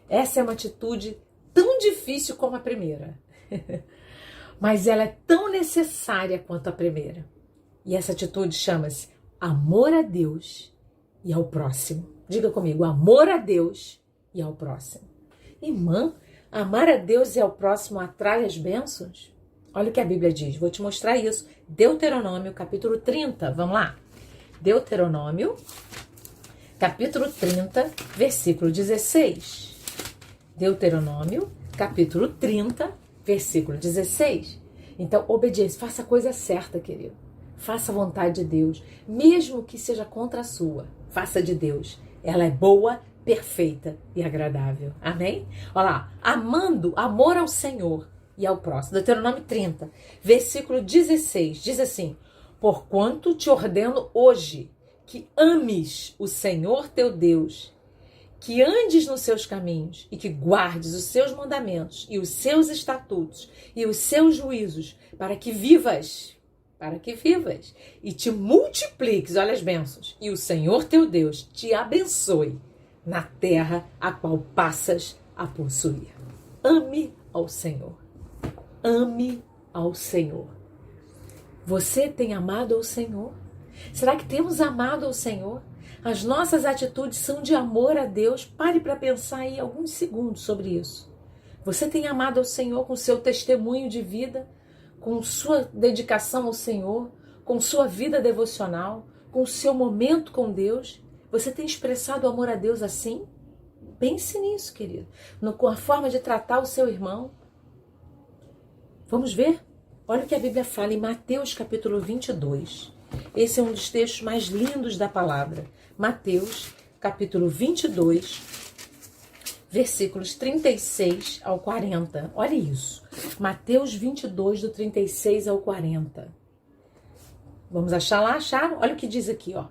Essa é uma atitude tão difícil como a primeira, mas ela é tão necessária quanto a primeira. E essa atitude chama-se amor a Deus e ao próximo. Diga comigo, amor a Deus e ao próximo. Irmã, amar a Deus e ao próximo atrai as bênçãos? Olha o que a Bíblia diz, vou te mostrar isso. Deuteronômio, capítulo 30, vamos lá. Deuteronômio, capítulo 30, versículo 16. Deuteronômio, capítulo 30, versículo 16. Então, obediência, faça a coisa certa, querido. Faça a vontade de Deus, mesmo que seja contra a sua. Faça de Deus. Ela é boa, perfeita e agradável. Amém? Olha lá, amor ao Senhor e ao próximo. Deuteronômio 30, versículo 16, diz assim: porquanto te ordeno hoje que ames o Senhor teu Deus, que andes nos seus caminhos e que guardes os seus mandamentos e os seus estatutos e os seus juízos, para que vivas e te multipliques, olha as bênçãos, e o Senhor teu Deus te abençoe na terra a qual passas a possuir. Ame ao Senhor. Ame ao Senhor. Você tem amado ao Senhor? Será que temos amado ao Senhor? As nossas atitudes são de amor a Deus? Pare para pensar aí alguns segundos sobre isso. Você tem amado ao Senhor com seu testemunho de vida, com sua dedicação ao Senhor, com sua vida devocional, com o seu momento com Deus? Você tem expressado o amor a Deus assim? Pense nisso, querido. Com a forma de tratar o seu irmão. Vamos ver? Olha o que a Bíblia fala em Mateus capítulo 22. Esse é um dos textos mais lindos da palavra. Mateus capítulo 22, versículos 36 ao 40. Olha isso. Mateus 22, do 36 ao 40. Vamos achar lá? Acharam? Olha o que diz aqui, ó.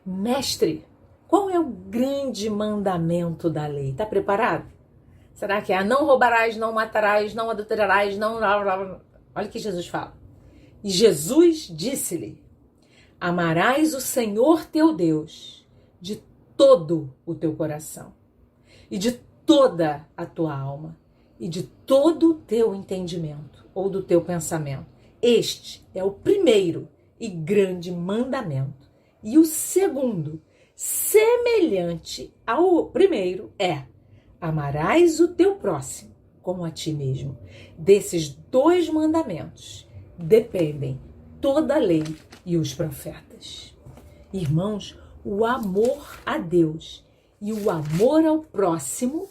Mestre, qual é o grande mandamento da lei? Está preparado? Será que é não roubarás, não matarás, não adulterarás, não... Olha o que Jesus fala. E Jesus disse-lhe: amarás o Senhor teu Deus de todo o teu coração e de toda a tua alma e de todo o teu entendimento ou do teu pensamento. Este é o primeiro e grande mandamento. E o segundo, semelhante ao primeiro, é: amarás o teu próximo como a ti mesmo. Desses dois mandamentos dependem toda a lei e os profetas. Irmãos, o amor a Deus e o amor ao próximo,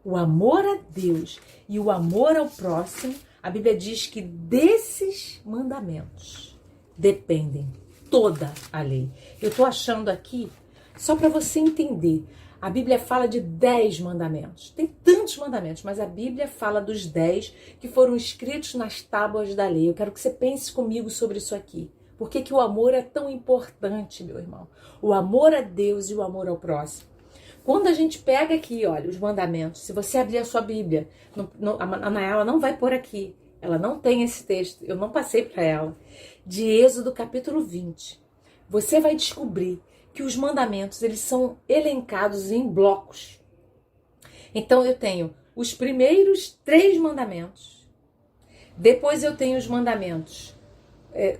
o amor a Deus e o amor ao próximo, a Bíblia diz que desses mandamentos dependem toda a lei. Eu estou achando aqui, só para você entender, a Bíblia fala de 10 mandamentos. Tem tantos mandamentos, mas a Bíblia fala dos 10 que foram escritos nas tábuas da lei. Eu quero que você pense comigo sobre isso aqui. Por que que o amor é tão importante, meu irmão? O amor a Deus e o amor ao próximo. Quando a gente pega aqui, olha, os mandamentos, se você abrir a sua Bíblia, a Anaela não vai pôr aqui, ela não tem esse texto, eu não passei para ela, de Êxodo capítulo 20, você vai descobrir que os mandamentos, eles são elencados em blocos. Então eu tenho os primeiros 3 mandamentos, depois eu tenho os mandamentos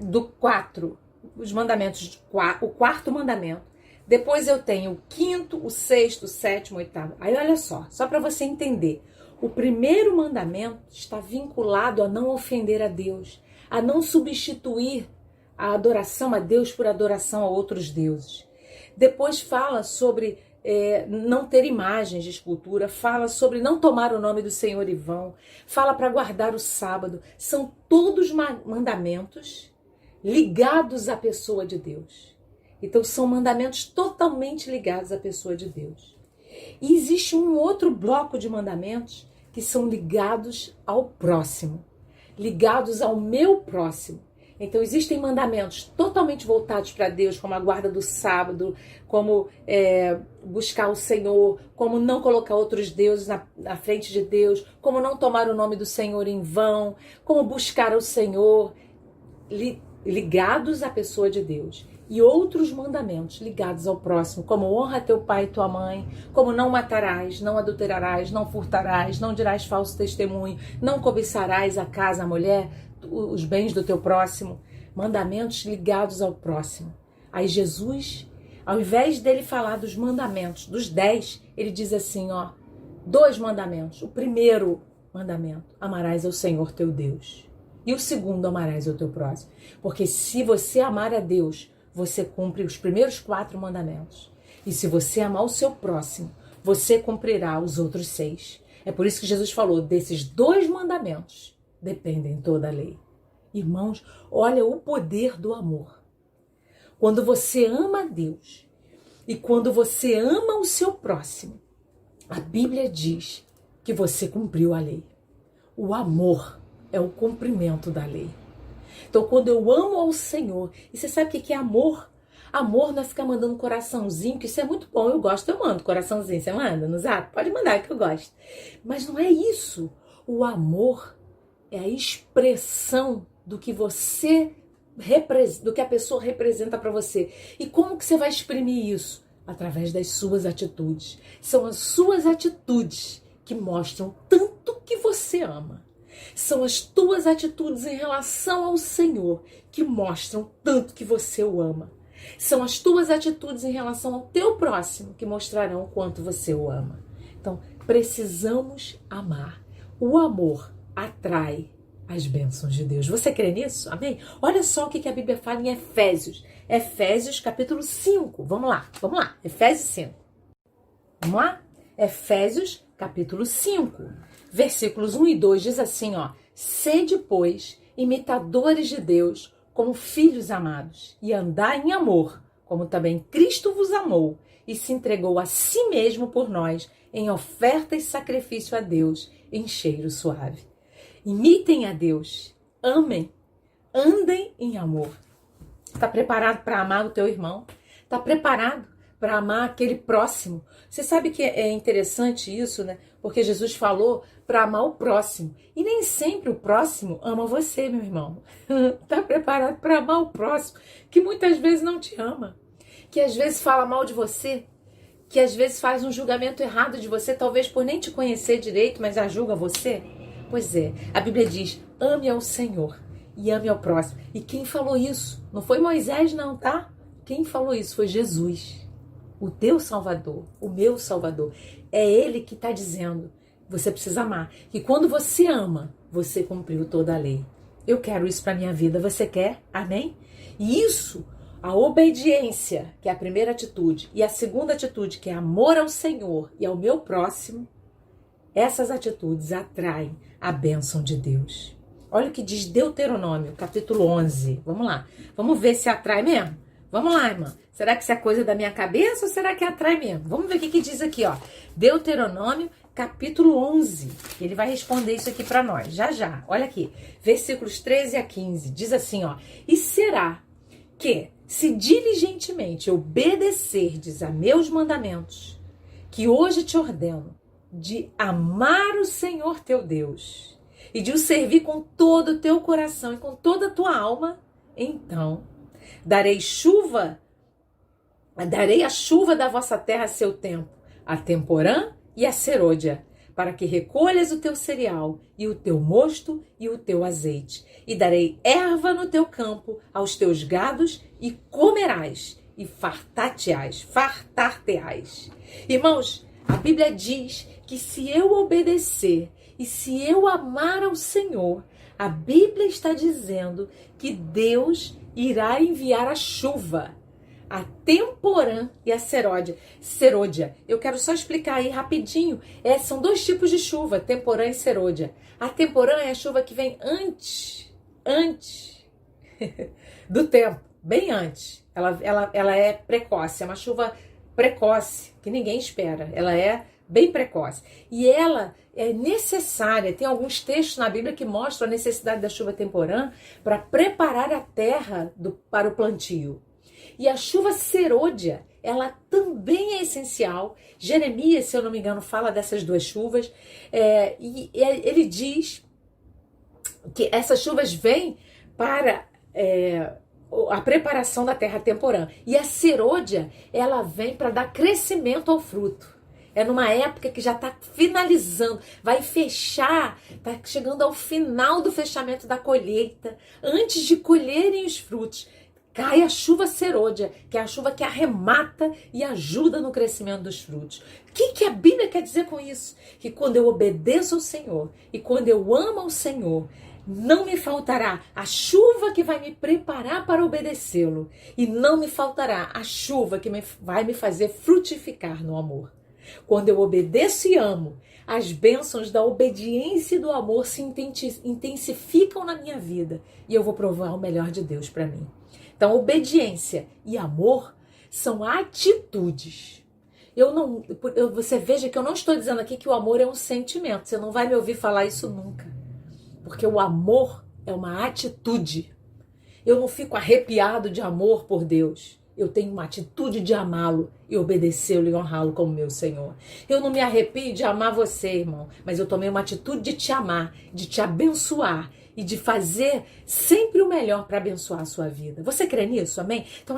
do 4, os mandamentos, o 4º mandamento, depois eu tenho o 5º, o 6º, o 7º, o 8º. Aí olha só para você entender, o primeiro mandamento está vinculado a não ofender a Deus, a não substituir a adoração a Deus por adoração a outros deuses. Depois fala sobre não ter imagens de escultura, fala sobre não tomar o nome do Senhor em vão, fala para guardar o sábado. São todos mandamentos ligados à pessoa de Deus. Então são mandamentos totalmente ligados à pessoa de Deus. E existe um outro bloco de mandamentos que são ligados ao próximo, ligados ao meu próximo. Então existem mandamentos totalmente voltados para Deus, como a guarda do sábado, como buscar o Senhor, como não colocar outros deuses na frente de Deus, como não tomar o nome do Senhor em vão, como buscar o Senhor ligados à pessoa de Deus. E outros mandamentos ligados ao próximo, como honra teu pai e tua mãe, como não matarás, não adulterarás, não furtarás, não dirás falso testemunho, não cobiçarás a casa, a mulher, os bens do teu próximo. Mandamentos ligados ao próximo. Aí Jesus, ao invés dele falar dos mandamentos, dos 10, ele diz assim, 2 mandamentos. O primeiro mandamento, amarás ao Senhor teu Deus. E o segundo, amarás ao teu próximo. Porque se você amar a Deus, você cumpre os primeiros 4 mandamentos. E se você amar o seu próximo, você cumprirá os outros 6. É por isso que Jesus falou, desses 2 mandamentos dependem toda a lei. Irmãos, olha o poder do amor. Quando você ama a Deus e quando você ama o seu próximo, a Bíblia diz que você cumpriu a lei. O amor é o cumprimento da lei. Então, quando eu amo ao Senhor, e você sabe o que é amor? Amor não é ficar mandando coraçãozinho, que isso é muito bom, eu gosto, eu mando coraçãozinho. Você manda no zap? Pode mandar, que eu gosto. Mas não é isso. O amor é a expressão do que do que a pessoa representa para você. E como que você vai exprimir isso? Através das suas atitudes. São as suas atitudes que mostram tanto que você ama. São as tuas atitudes em relação ao Senhor que mostram tanto que você o ama. São as tuas atitudes em relação ao teu próximo que mostrarão o quanto você o ama. Então, precisamos amar. O amor atrai as bênçãos de Deus. Você crê nisso? Amém? Olha só o que a Bíblia fala em Efésios. Efésios capítulo 5. Vamos lá. Efésios 5. Vamos lá? Efésios capítulo 5. Versículos 1 e 2 diz assim, sede, pois, imitadores de Deus, como filhos amados, e andai em amor, como também Cristo vos amou, e se entregou a si mesmo por nós, em oferta e sacrifício a Deus, em cheiro suave. Imitem a Deus, amem, andem em amor. Está preparado para amar o teu irmão? Está preparado para amar aquele próximo? Você sabe que é interessante isso, né? Porque Jesus falou para amar o próximo. E nem sempre o próximo ama você, meu irmão. Está preparado para amar o próximo, que muitas vezes não te ama, que às vezes fala mal de você, que às vezes faz um julgamento errado de você, talvez por nem te conhecer direito, mas já julga você? Pois é, a Bíblia diz, ame ao Senhor e ame ao próximo. E quem falou isso? Não foi Moisés não, tá? Quem falou isso foi Jesus. O teu Salvador, o meu Salvador. É Ele que está dizendo, você precisa amar. E quando você ama, você cumpriu toda a lei. Eu quero isso para minha vida, você quer? Amém? E isso, a obediência, que é a primeira atitude, e a segunda atitude, que é amor ao Senhor e ao meu próximo, essas atitudes atraem a bênção de Deus. Olha o que diz Deuteronômio, capítulo 11. Vamos lá. Vamos ver se atrai mesmo? Vamos lá, irmã. Será que isso é coisa da minha cabeça ou será que atrai mesmo? Vamos ver o que diz aqui, Deuteronômio, capítulo 11. Ele vai responder isso aqui para nós, já. Olha aqui, versículos 13 a 15. Diz assim, e será que, se diligentemente obedecerdes a meus mandamentos, que hoje te ordeno, de amar o Senhor teu Deus e de o servir com todo o teu coração e com toda a tua alma, então darei a chuva da vossa terra a seu tempo, a temporã e a serôdia, para que recolhas o teu cereal e o teu mosto e o teu azeite. E darei erva no teu campo aos teus gados e comerás e fartar-te-ás. Irmãos, a Bíblia diz que se eu obedecer e se eu amar ao Senhor, a Bíblia está dizendo que Deus irá enviar a chuva, a temporã e a serôdia. Eu quero só explicar aí rapidinho. São 2 tipos de chuva, temporã e serôdia. A temporã é a chuva que vem antes do tempo, bem antes. Ela é precoce, é uma chuva precoce, que ninguém espera. Ela é bem precoce. E ela é necessária. Tem alguns textos na Bíblia que mostram a necessidade da chuva temporã para preparar a terra para o plantio. E a chuva serôdia, ela também é essencial. Jeremias, se eu não me engano, fala dessas duas chuvas. E ele diz que essas chuvas vêm para a preparação da terra temporã. E a serôdia, ela vem para dar crescimento ao fruto. É numa época que já está finalizando, vai fechar, está chegando ao final do fechamento da colheita, antes de colherem os frutos. Cai a chuva serôdia, que é a chuva que arremata e ajuda no crescimento dos frutos. O que a Bíblia quer dizer com isso? Que quando eu obedeço ao Senhor e quando eu amo ao Senhor, não me faltará a chuva que vai me preparar para obedecê-lo. E não me faltará a chuva que vai me fazer frutificar no amor. Quando eu obedeço e amo, as bênçãos da obediência e do amor se intensificam na minha vida. E eu vou provar o melhor de Deus para mim. Então, obediência e amor são atitudes. Você veja que eu não estou dizendo aqui que o amor é um sentimento. Você não vai me ouvir falar isso nunca. Porque o amor é uma atitude. Eu não fico arrepiado de amor por Deus. Eu tenho uma atitude de amá-lo e obedecê-lo e honrá-lo como meu Senhor. Eu não me arrepio de amar você, irmão, mas eu tomei uma atitude de te amar, de te abençoar e de fazer sempre o melhor para abençoar a sua vida. Você crê nisso, amém? Então,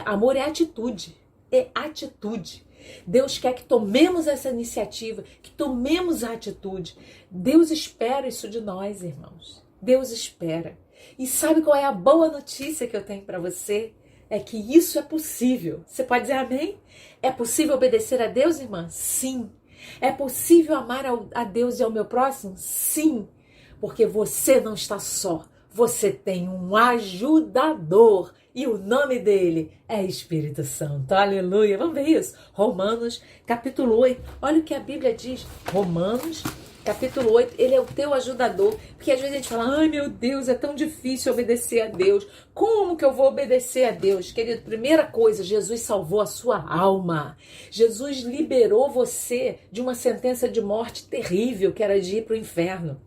amor é atitude. É atitude. Deus quer que tomemos essa iniciativa, que tomemos a atitude. Deus espera isso de nós, irmãos. Deus espera. E sabe qual é a boa notícia que eu tenho para você? É que isso é possível. Você pode dizer amém? É possível obedecer a Deus, irmã? Sim. É possível amar a Deus e ao meu próximo? Sim. Porque você não está só. Você tem um ajudador. E o nome dele é Espírito Santo. Aleluia. Vamos ver isso? Romanos, capítulo 8. Olha o que a Bíblia diz. Romanos, capítulo 8. Ele é o teu ajudador. Porque às vezes a gente fala, ai meu Deus, é tão difícil obedecer a Deus. Como que eu vou obedecer a Deus? Querido, primeira coisa, Jesus salvou a sua alma. Jesus liberou você de uma sentença de morte terrível, que era de ir para o inferno.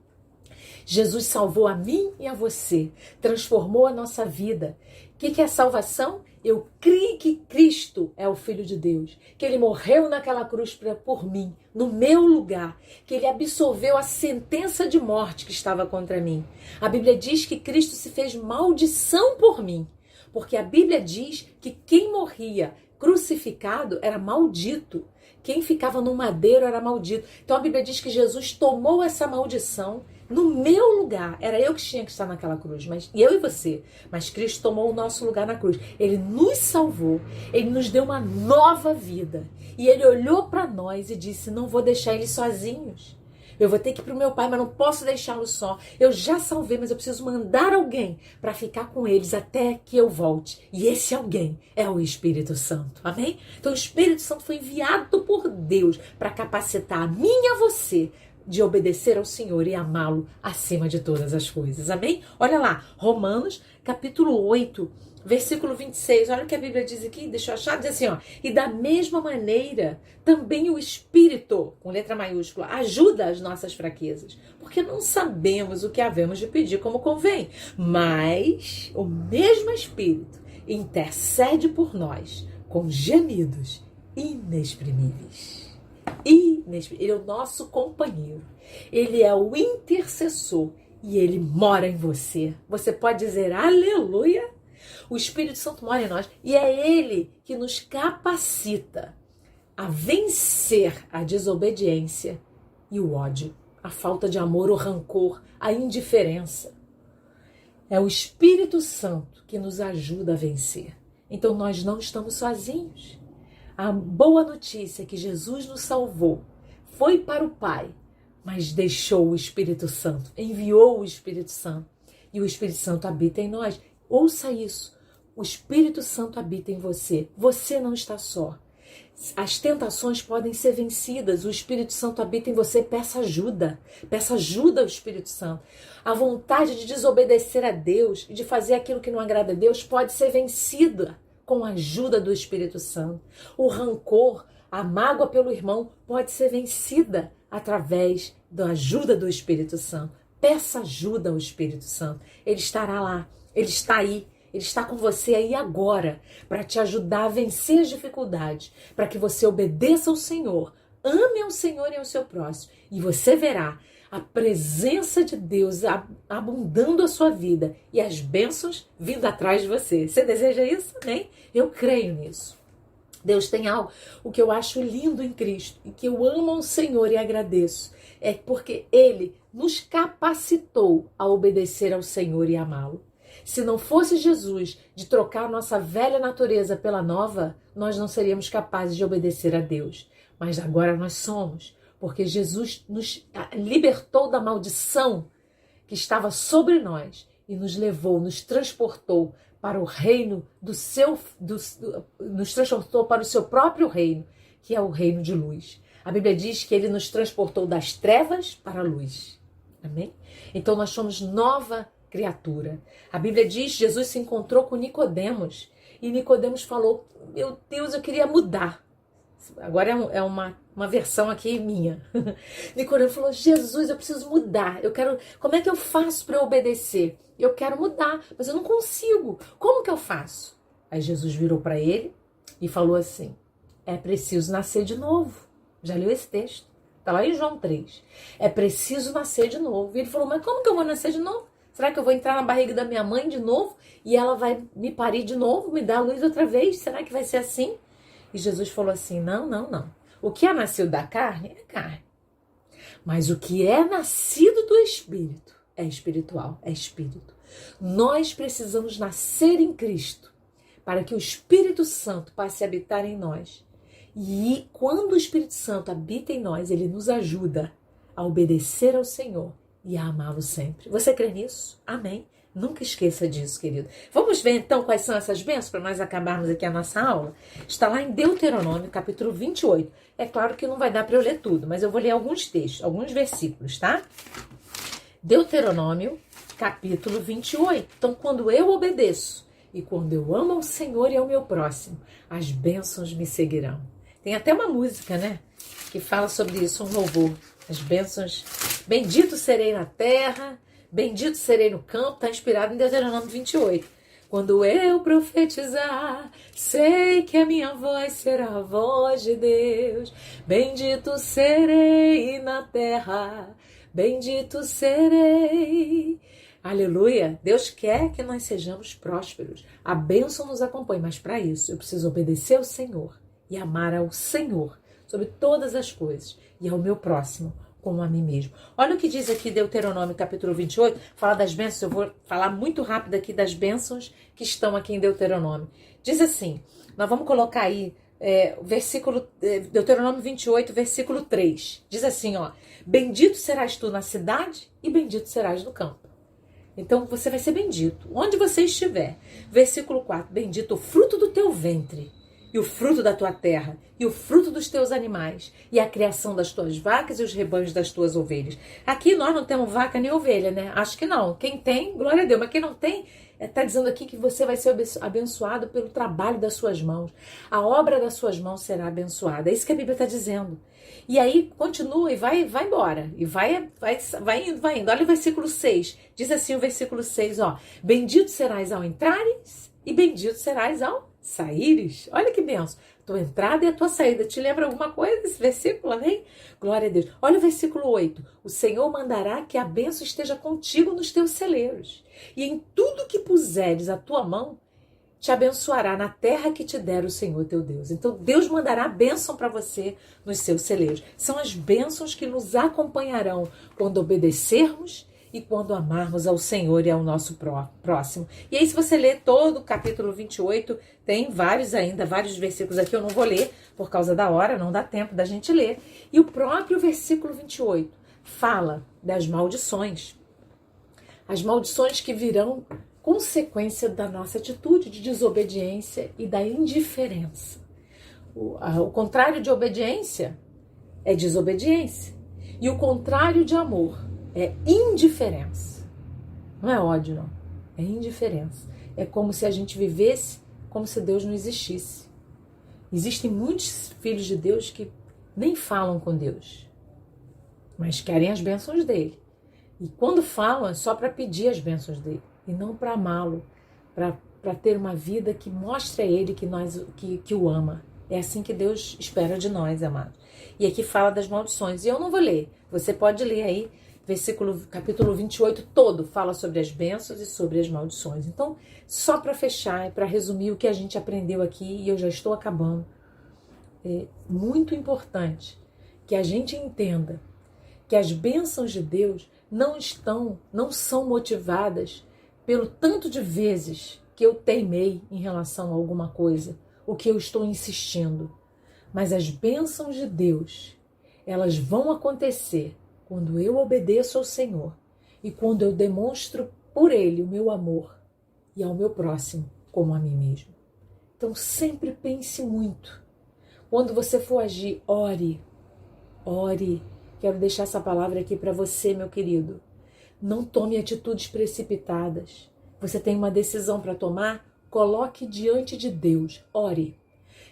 Jesus salvou a mim e a você, transformou a nossa vida. O que é salvação? Eu creio que Cristo é o Filho de Deus, que Ele morreu naquela cruz por mim, no meu lugar, que Ele absolveu a sentença de morte que estava contra mim. A Bíblia diz que Cristo se fez maldição por mim, porque a Bíblia diz que quem morria crucificado era maldito. Quem ficava no madeiro era maldito. Então a Bíblia diz que Jesus tomou essa maldição no meu lugar. Era eu que tinha que estar naquela cruz, e eu e você. Mas Cristo tomou o nosso lugar na cruz. Ele nos salvou, Ele nos deu uma nova vida. E Ele olhou para nós e disse, não vou deixar eles sozinhos. Eu vou ter que ir para o meu pai, mas não posso deixá-lo só. Eu já salvei, mas eu preciso mandar alguém para ficar com eles até que eu volte. E esse alguém é o Espírito Santo. Amém? Então o Espírito Santo foi enviado por Deus para capacitar a mim e a você de obedecer ao Senhor e amá-lo acima de todas as coisas. Amém? Olha lá, Romanos, capítulo 8, versículo 26. Olha o que a Bíblia diz aqui, deixa eu achar, diz assim, ó. E da mesma maneira, também o Espírito, com letra maiúscula, ajuda as nossas fraquezas, porque não sabemos o que havemos de pedir como convém. Mas o mesmo Espírito intercede por nós com gemidos inexprimíveis. Ele é o nosso companheiro, ele é o intercessor e ele mora em você. Você pode dizer aleluia? O Espírito Santo mora em nós e é ele que nos capacita a vencer a desobediência e o ódio, a falta de amor, o rancor, a indiferença. É o Espírito Santo que nos ajuda a vencer. Então nós não estamos sozinhos. A boa notícia é que Jesus nos salvou, foi para o Pai, mas deixou o Espírito Santo, enviou o Espírito Santo. E o Espírito Santo habita em nós. Ouça isso, o Espírito Santo habita em você. Você não está só. As tentações podem ser vencidas, o Espírito Santo habita em você, peça ajuda ao Espírito Santo. A vontade de desobedecer a Deus e de fazer aquilo que não agrada a Deus pode ser vencida com a ajuda do Espírito Santo. O rancor, a mágoa pelo irmão pode ser vencida através da ajuda do Espírito Santo. Peça ajuda ao Espírito Santo. Ele estará lá, ele está aí, ele está com você aí agora para te ajudar a vencer as dificuldades, para que você obedeça ao Senhor, ame ao Senhor e ao seu próximo, e você verá a presença de Deus abundando a sua vida e as bênçãos vindo atrás de você. Você deseja isso? Amém? Eu creio nisso. Deus tem algo, o que eu acho lindo em Cristo e que eu amo ao Senhor e agradeço, é porque Ele nos capacitou a obedecer ao Senhor e amá-lo. Se não fosse Jesus de trocar a nossa velha natureza pela nova, nós não seríamos capazes de obedecer a Deus. Mas agora nós somos, porque Jesus nos libertou da maldição que estava sobre nós e nos levou, nos transportou para o reino nos transportou para o seu próprio reino, que é o reino de luz. A Bíblia diz que ele nos transportou das trevas para a luz. Amém? Então nós somos nova criatura. A Bíblia diz que Jesus se encontrou com Nicodemos e Nicodemos falou: meu Deus, eu queria mudar. Agora é uma versão aqui minha. Nicodemos falou: Jesus, eu preciso mudar. Como é que eu faço para obedecer? Eu quero mudar, mas eu não consigo. Como que eu faço? Aí Jesus virou para ele e falou assim: é preciso nascer de novo. Já leu esse texto? Está lá em João 3. É preciso nascer de novo. E ele falou: mas como que eu vou nascer de novo? Será que eu vou entrar na barriga da minha mãe de novo e ela vai me parir de novo, me dar a luz outra vez? Será que vai ser assim? E Jesus falou assim: não, não, não. O que é nascido da carne é carne. Mas o que é nascido do Espírito é espiritual, é espírito. Nós precisamos nascer em Cristo para que o Espírito Santo passe a habitar em nós. E quando o Espírito Santo habita em nós, ele nos ajuda a obedecer ao Senhor e a amá-lo sempre. Você crê nisso? Amém? Nunca esqueça disso, querido. Vamos ver então quais são essas bênçãos para nós acabarmos aqui a nossa aula? Está lá em Deuteronômio, capítulo 28. É claro que não vai dar para eu ler tudo, mas eu vou ler alguns textos, alguns versículos, tá? Deuteronômio, capítulo 28. Então, quando eu obedeço e quando eu amo ao Senhor e ao meu próximo, as bênçãos me seguirão. Tem até uma música, né? Que fala sobre isso, um louvor. As bênçãos. Bendito serei na terra, bendito serei no campo. Está inspirado em Deuteronômio 28. Quando eu profetizar, sei que a minha voz será a voz de Deus. Bendito serei na terra, bendito serei. Aleluia! Deus quer que nós sejamos prósperos. A bênção nos acompanha, mas para isso eu preciso obedecer ao Senhor e amar ao Senhor sobre todas as coisas e ao meu próximo como a mim mesmo. Olha o que diz aqui Deuteronômio capítulo 28, fala das bênçãos. Eu vou falar muito rápido aqui das bênçãos que estão aqui em Deuteronômio. Diz assim, nós vamos colocar aí Deuteronômio 28, versículo 3. Diz assim, ó: bendito serás tu na cidade e bendito serás no campo. Então você vai ser bendito onde você estiver. Versículo 4, bendito o fruto do teu ventre e o fruto da tua terra, e o fruto dos teus animais, e a criação das tuas vacas e os rebanhos das tuas ovelhas. Aqui nós não temos vaca nem ovelha, né? Acho que não. Quem tem, glória a Deus. Mas quem não tem, está dizendo aqui que você vai ser abençoado pelo trabalho das suas mãos. A obra das suas mãos será abençoada. É isso que a Bíblia está dizendo. E aí continua e vai embora. E vai indo, vai indo. Olha o versículo 6. Diz assim o versículo 6, ó: bendito serás ao entrares e bendito serás ao saíres. Olha que benção. Tua entrada e a tua saída. Te lembra alguma coisa desse versículo? Amém? Glória a Deus. Olha o versículo 8. O Senhor mandará que a bênção esteja contigo nos teus celeiros. E em tudo que puseres a tua mão, te abençoará na terra que te der o Senhor teu Deus. Então Deus mandará a bênção para você nos seus celeiros. São as bênçãos que nos acompanharão quando obedecermos e quando amarmos ao Senhor e ao nosso próximo. E aí, se você ler todo o capítulo 28, tem vários versículos aqui, eu não vou ler por causa da hora, não dá tempo da gente ler. E o próprio versículo 28 fala das maldições. As maldições que virão consequência da nossa atitude de desobediência e da indiferença. O contrário de obediência é desobediência. E o contrário de amor é indiferença. Não é ódio, não. É indiferença. É como se a gente vivesse como se Deus não existisse. Existem muitos filhos de Deus que nem falam com Deus. mas querem as bênçãos dele. E quando falam, é só para pedir as bênçãos dele, e não para amá-lo, para ter uma vida que mostre a ele que o ama. É assim que Deus espera de nós, amados. E aqui fala das maldições. E eu não vou ler. Você pode ler aí, capítulo 28 todo, fala sobre as bênçãos e sobre as maldições. Então, só para fechar e para resumir o que a gente aprendeu aqui, e eu já estou acabando, é muito importante que a gente entenda que as bênçãos de Deus não são motivadas pelo tanto de vezes que eu teimei em relação a alguma coisa, o que eu estou insistindo. Mas as bênçãos de Deus, elas vão acontecer quando eu obedeço ao Senhor e quando eu demonstro por Ele o meu amor e ao meu próximo como a mim mesmo. Então sempre pense muito. Quando você for agir, ore. Ore. Quero deixar essa palavra aqui para você, meu querido. Não tome atitudes precipitadas. Você tem uma decisão para tomar? Coloque diante de Deus. Ore.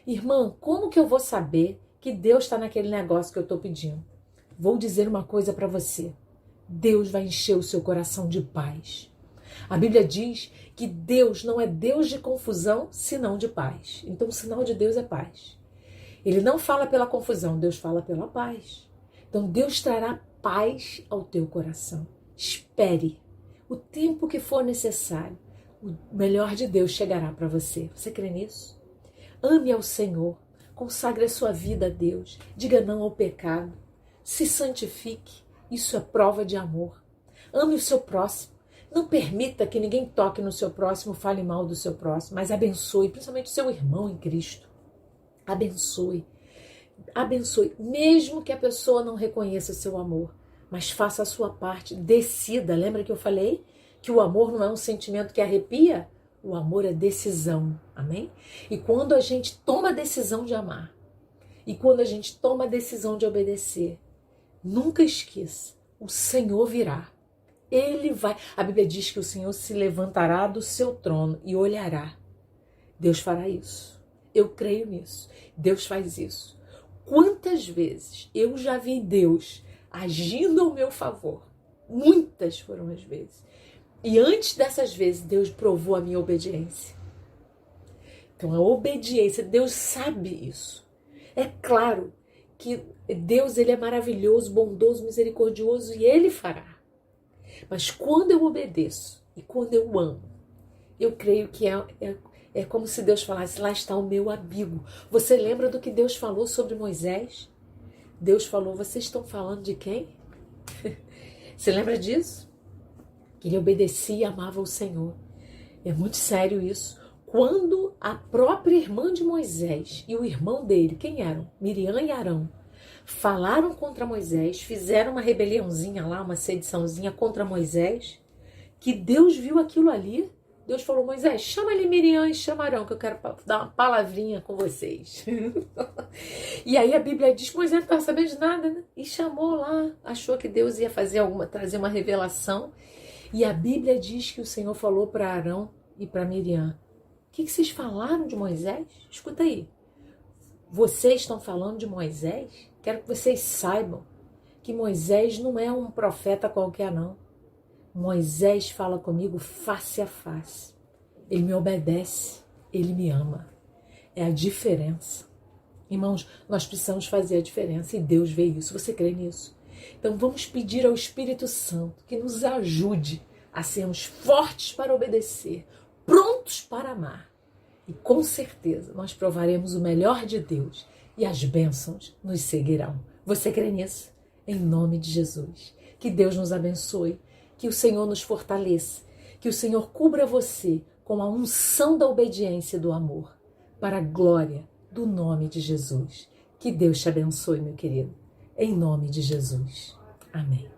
Irmã, como que eu vou saber que Deus está naquele negócio que eu estou pedindo? Vou dizer uma coisa para você. Deus vai encher o seu coração de paz. A Bíblia diz que Deus não é Deus de confusão, senão de paz. Então o sinal de Deus é paz. Ele não fala pela confusão, Deus fala pela paz. Então Deus trará paz ao teu coração. Espere. O tempo que for necessário, o melhor de Deus chegará para você. Você crê nisso? Ame ao Senhor. Consagre a sua vida a Deus. Diga não ao pecado. Se santifique. Isso é prova de amor. Ame o seu próximo. Não permita que ninguém toque no seu próximo, fale mal do seu próximo, mas abençoe, principalmente o seu irmão em Cristo. Abençoe. Abençoe, mesmo que a pessoa não reconheça o seu amor, mas faça a sua parte, decida. Lembra que eu falei que o amor não é um sentimento que arrepia? O amor é decisão, amém? E quando a gente toma a decisão de amar, e quando a gente toma a decisão de obedecer, nunca esqueça, o Senhor virá. Ele vai. A Bíblia diz que o Senhor se levantará do seu trono e olhará. Deus fará isso. Eu creio nisso. Deus faz isso. Quantas vezes eu já vi Deus agindo ao meu favor? Muitas foram as vezes. E antes dessas vezes, Deus provou a minha obediência. Então, a obediência, Deus sabe isso. É claro que Deus, Ele é maravilhoso, bondoso, misericordioso e Ele fará. Mas quando eu obedeço e quando eu amo, eu creio que é como se Deus falasse, lá está o meu amigo. Você lembra do que Deus falou sobre Moisés? Deus falou, vocês estão falando de quem? Você lembra disso? Que ele obedecia e amava o Senhor. É muito sério isso. Quando a própria irmã de Moisés e o irmão dele, quem eram? Miriam e Arão, falaram contra Moisés, fizeram uma rebeliãozinha lá, uma sediçãozinha contra Moisés, que Deus viu aquilo ali. Deus falou, Moisés, chama ali Miriam e chama Arão, que eu quero dar uma palavrinha com vocês. E aí a Bíblia diz que Moisés não estava sabendo de nada, né? E chamou lá, achou que Deus ia trazer uma revelação. E a Bíblia diz que o Senhor falou para Arão e para Miriam, o que vocês falaram de Moisés? Escuta aí. Vocês estão falando de Moisés? Quero que vocês saibam que Moisés não é um profeta qualquer, não. Moisés fala comigo face a face. Ele me obedece, ele me ama. É a diferença. Irmãos, nós precisamos fazer a diferença e Deus vê isso. Você crê nisso? Então vamos pedir ao Espírito Santo que nos ajude a sermos fortes para obedecer, prontos para amar. E com certeza nós provaremos o melhor de Deus e as bênçãos nos seguirão. Você crê nisso? Em nome de Jesus. Que Deus nos abençoe, que o Senhor nos fortaleça, que o Senhor cubra você com a unção da obediência e do amor, para a glória do nome de Jesus. Que Deus te abençoe, meu querido. Em nome de Jesus. Amém.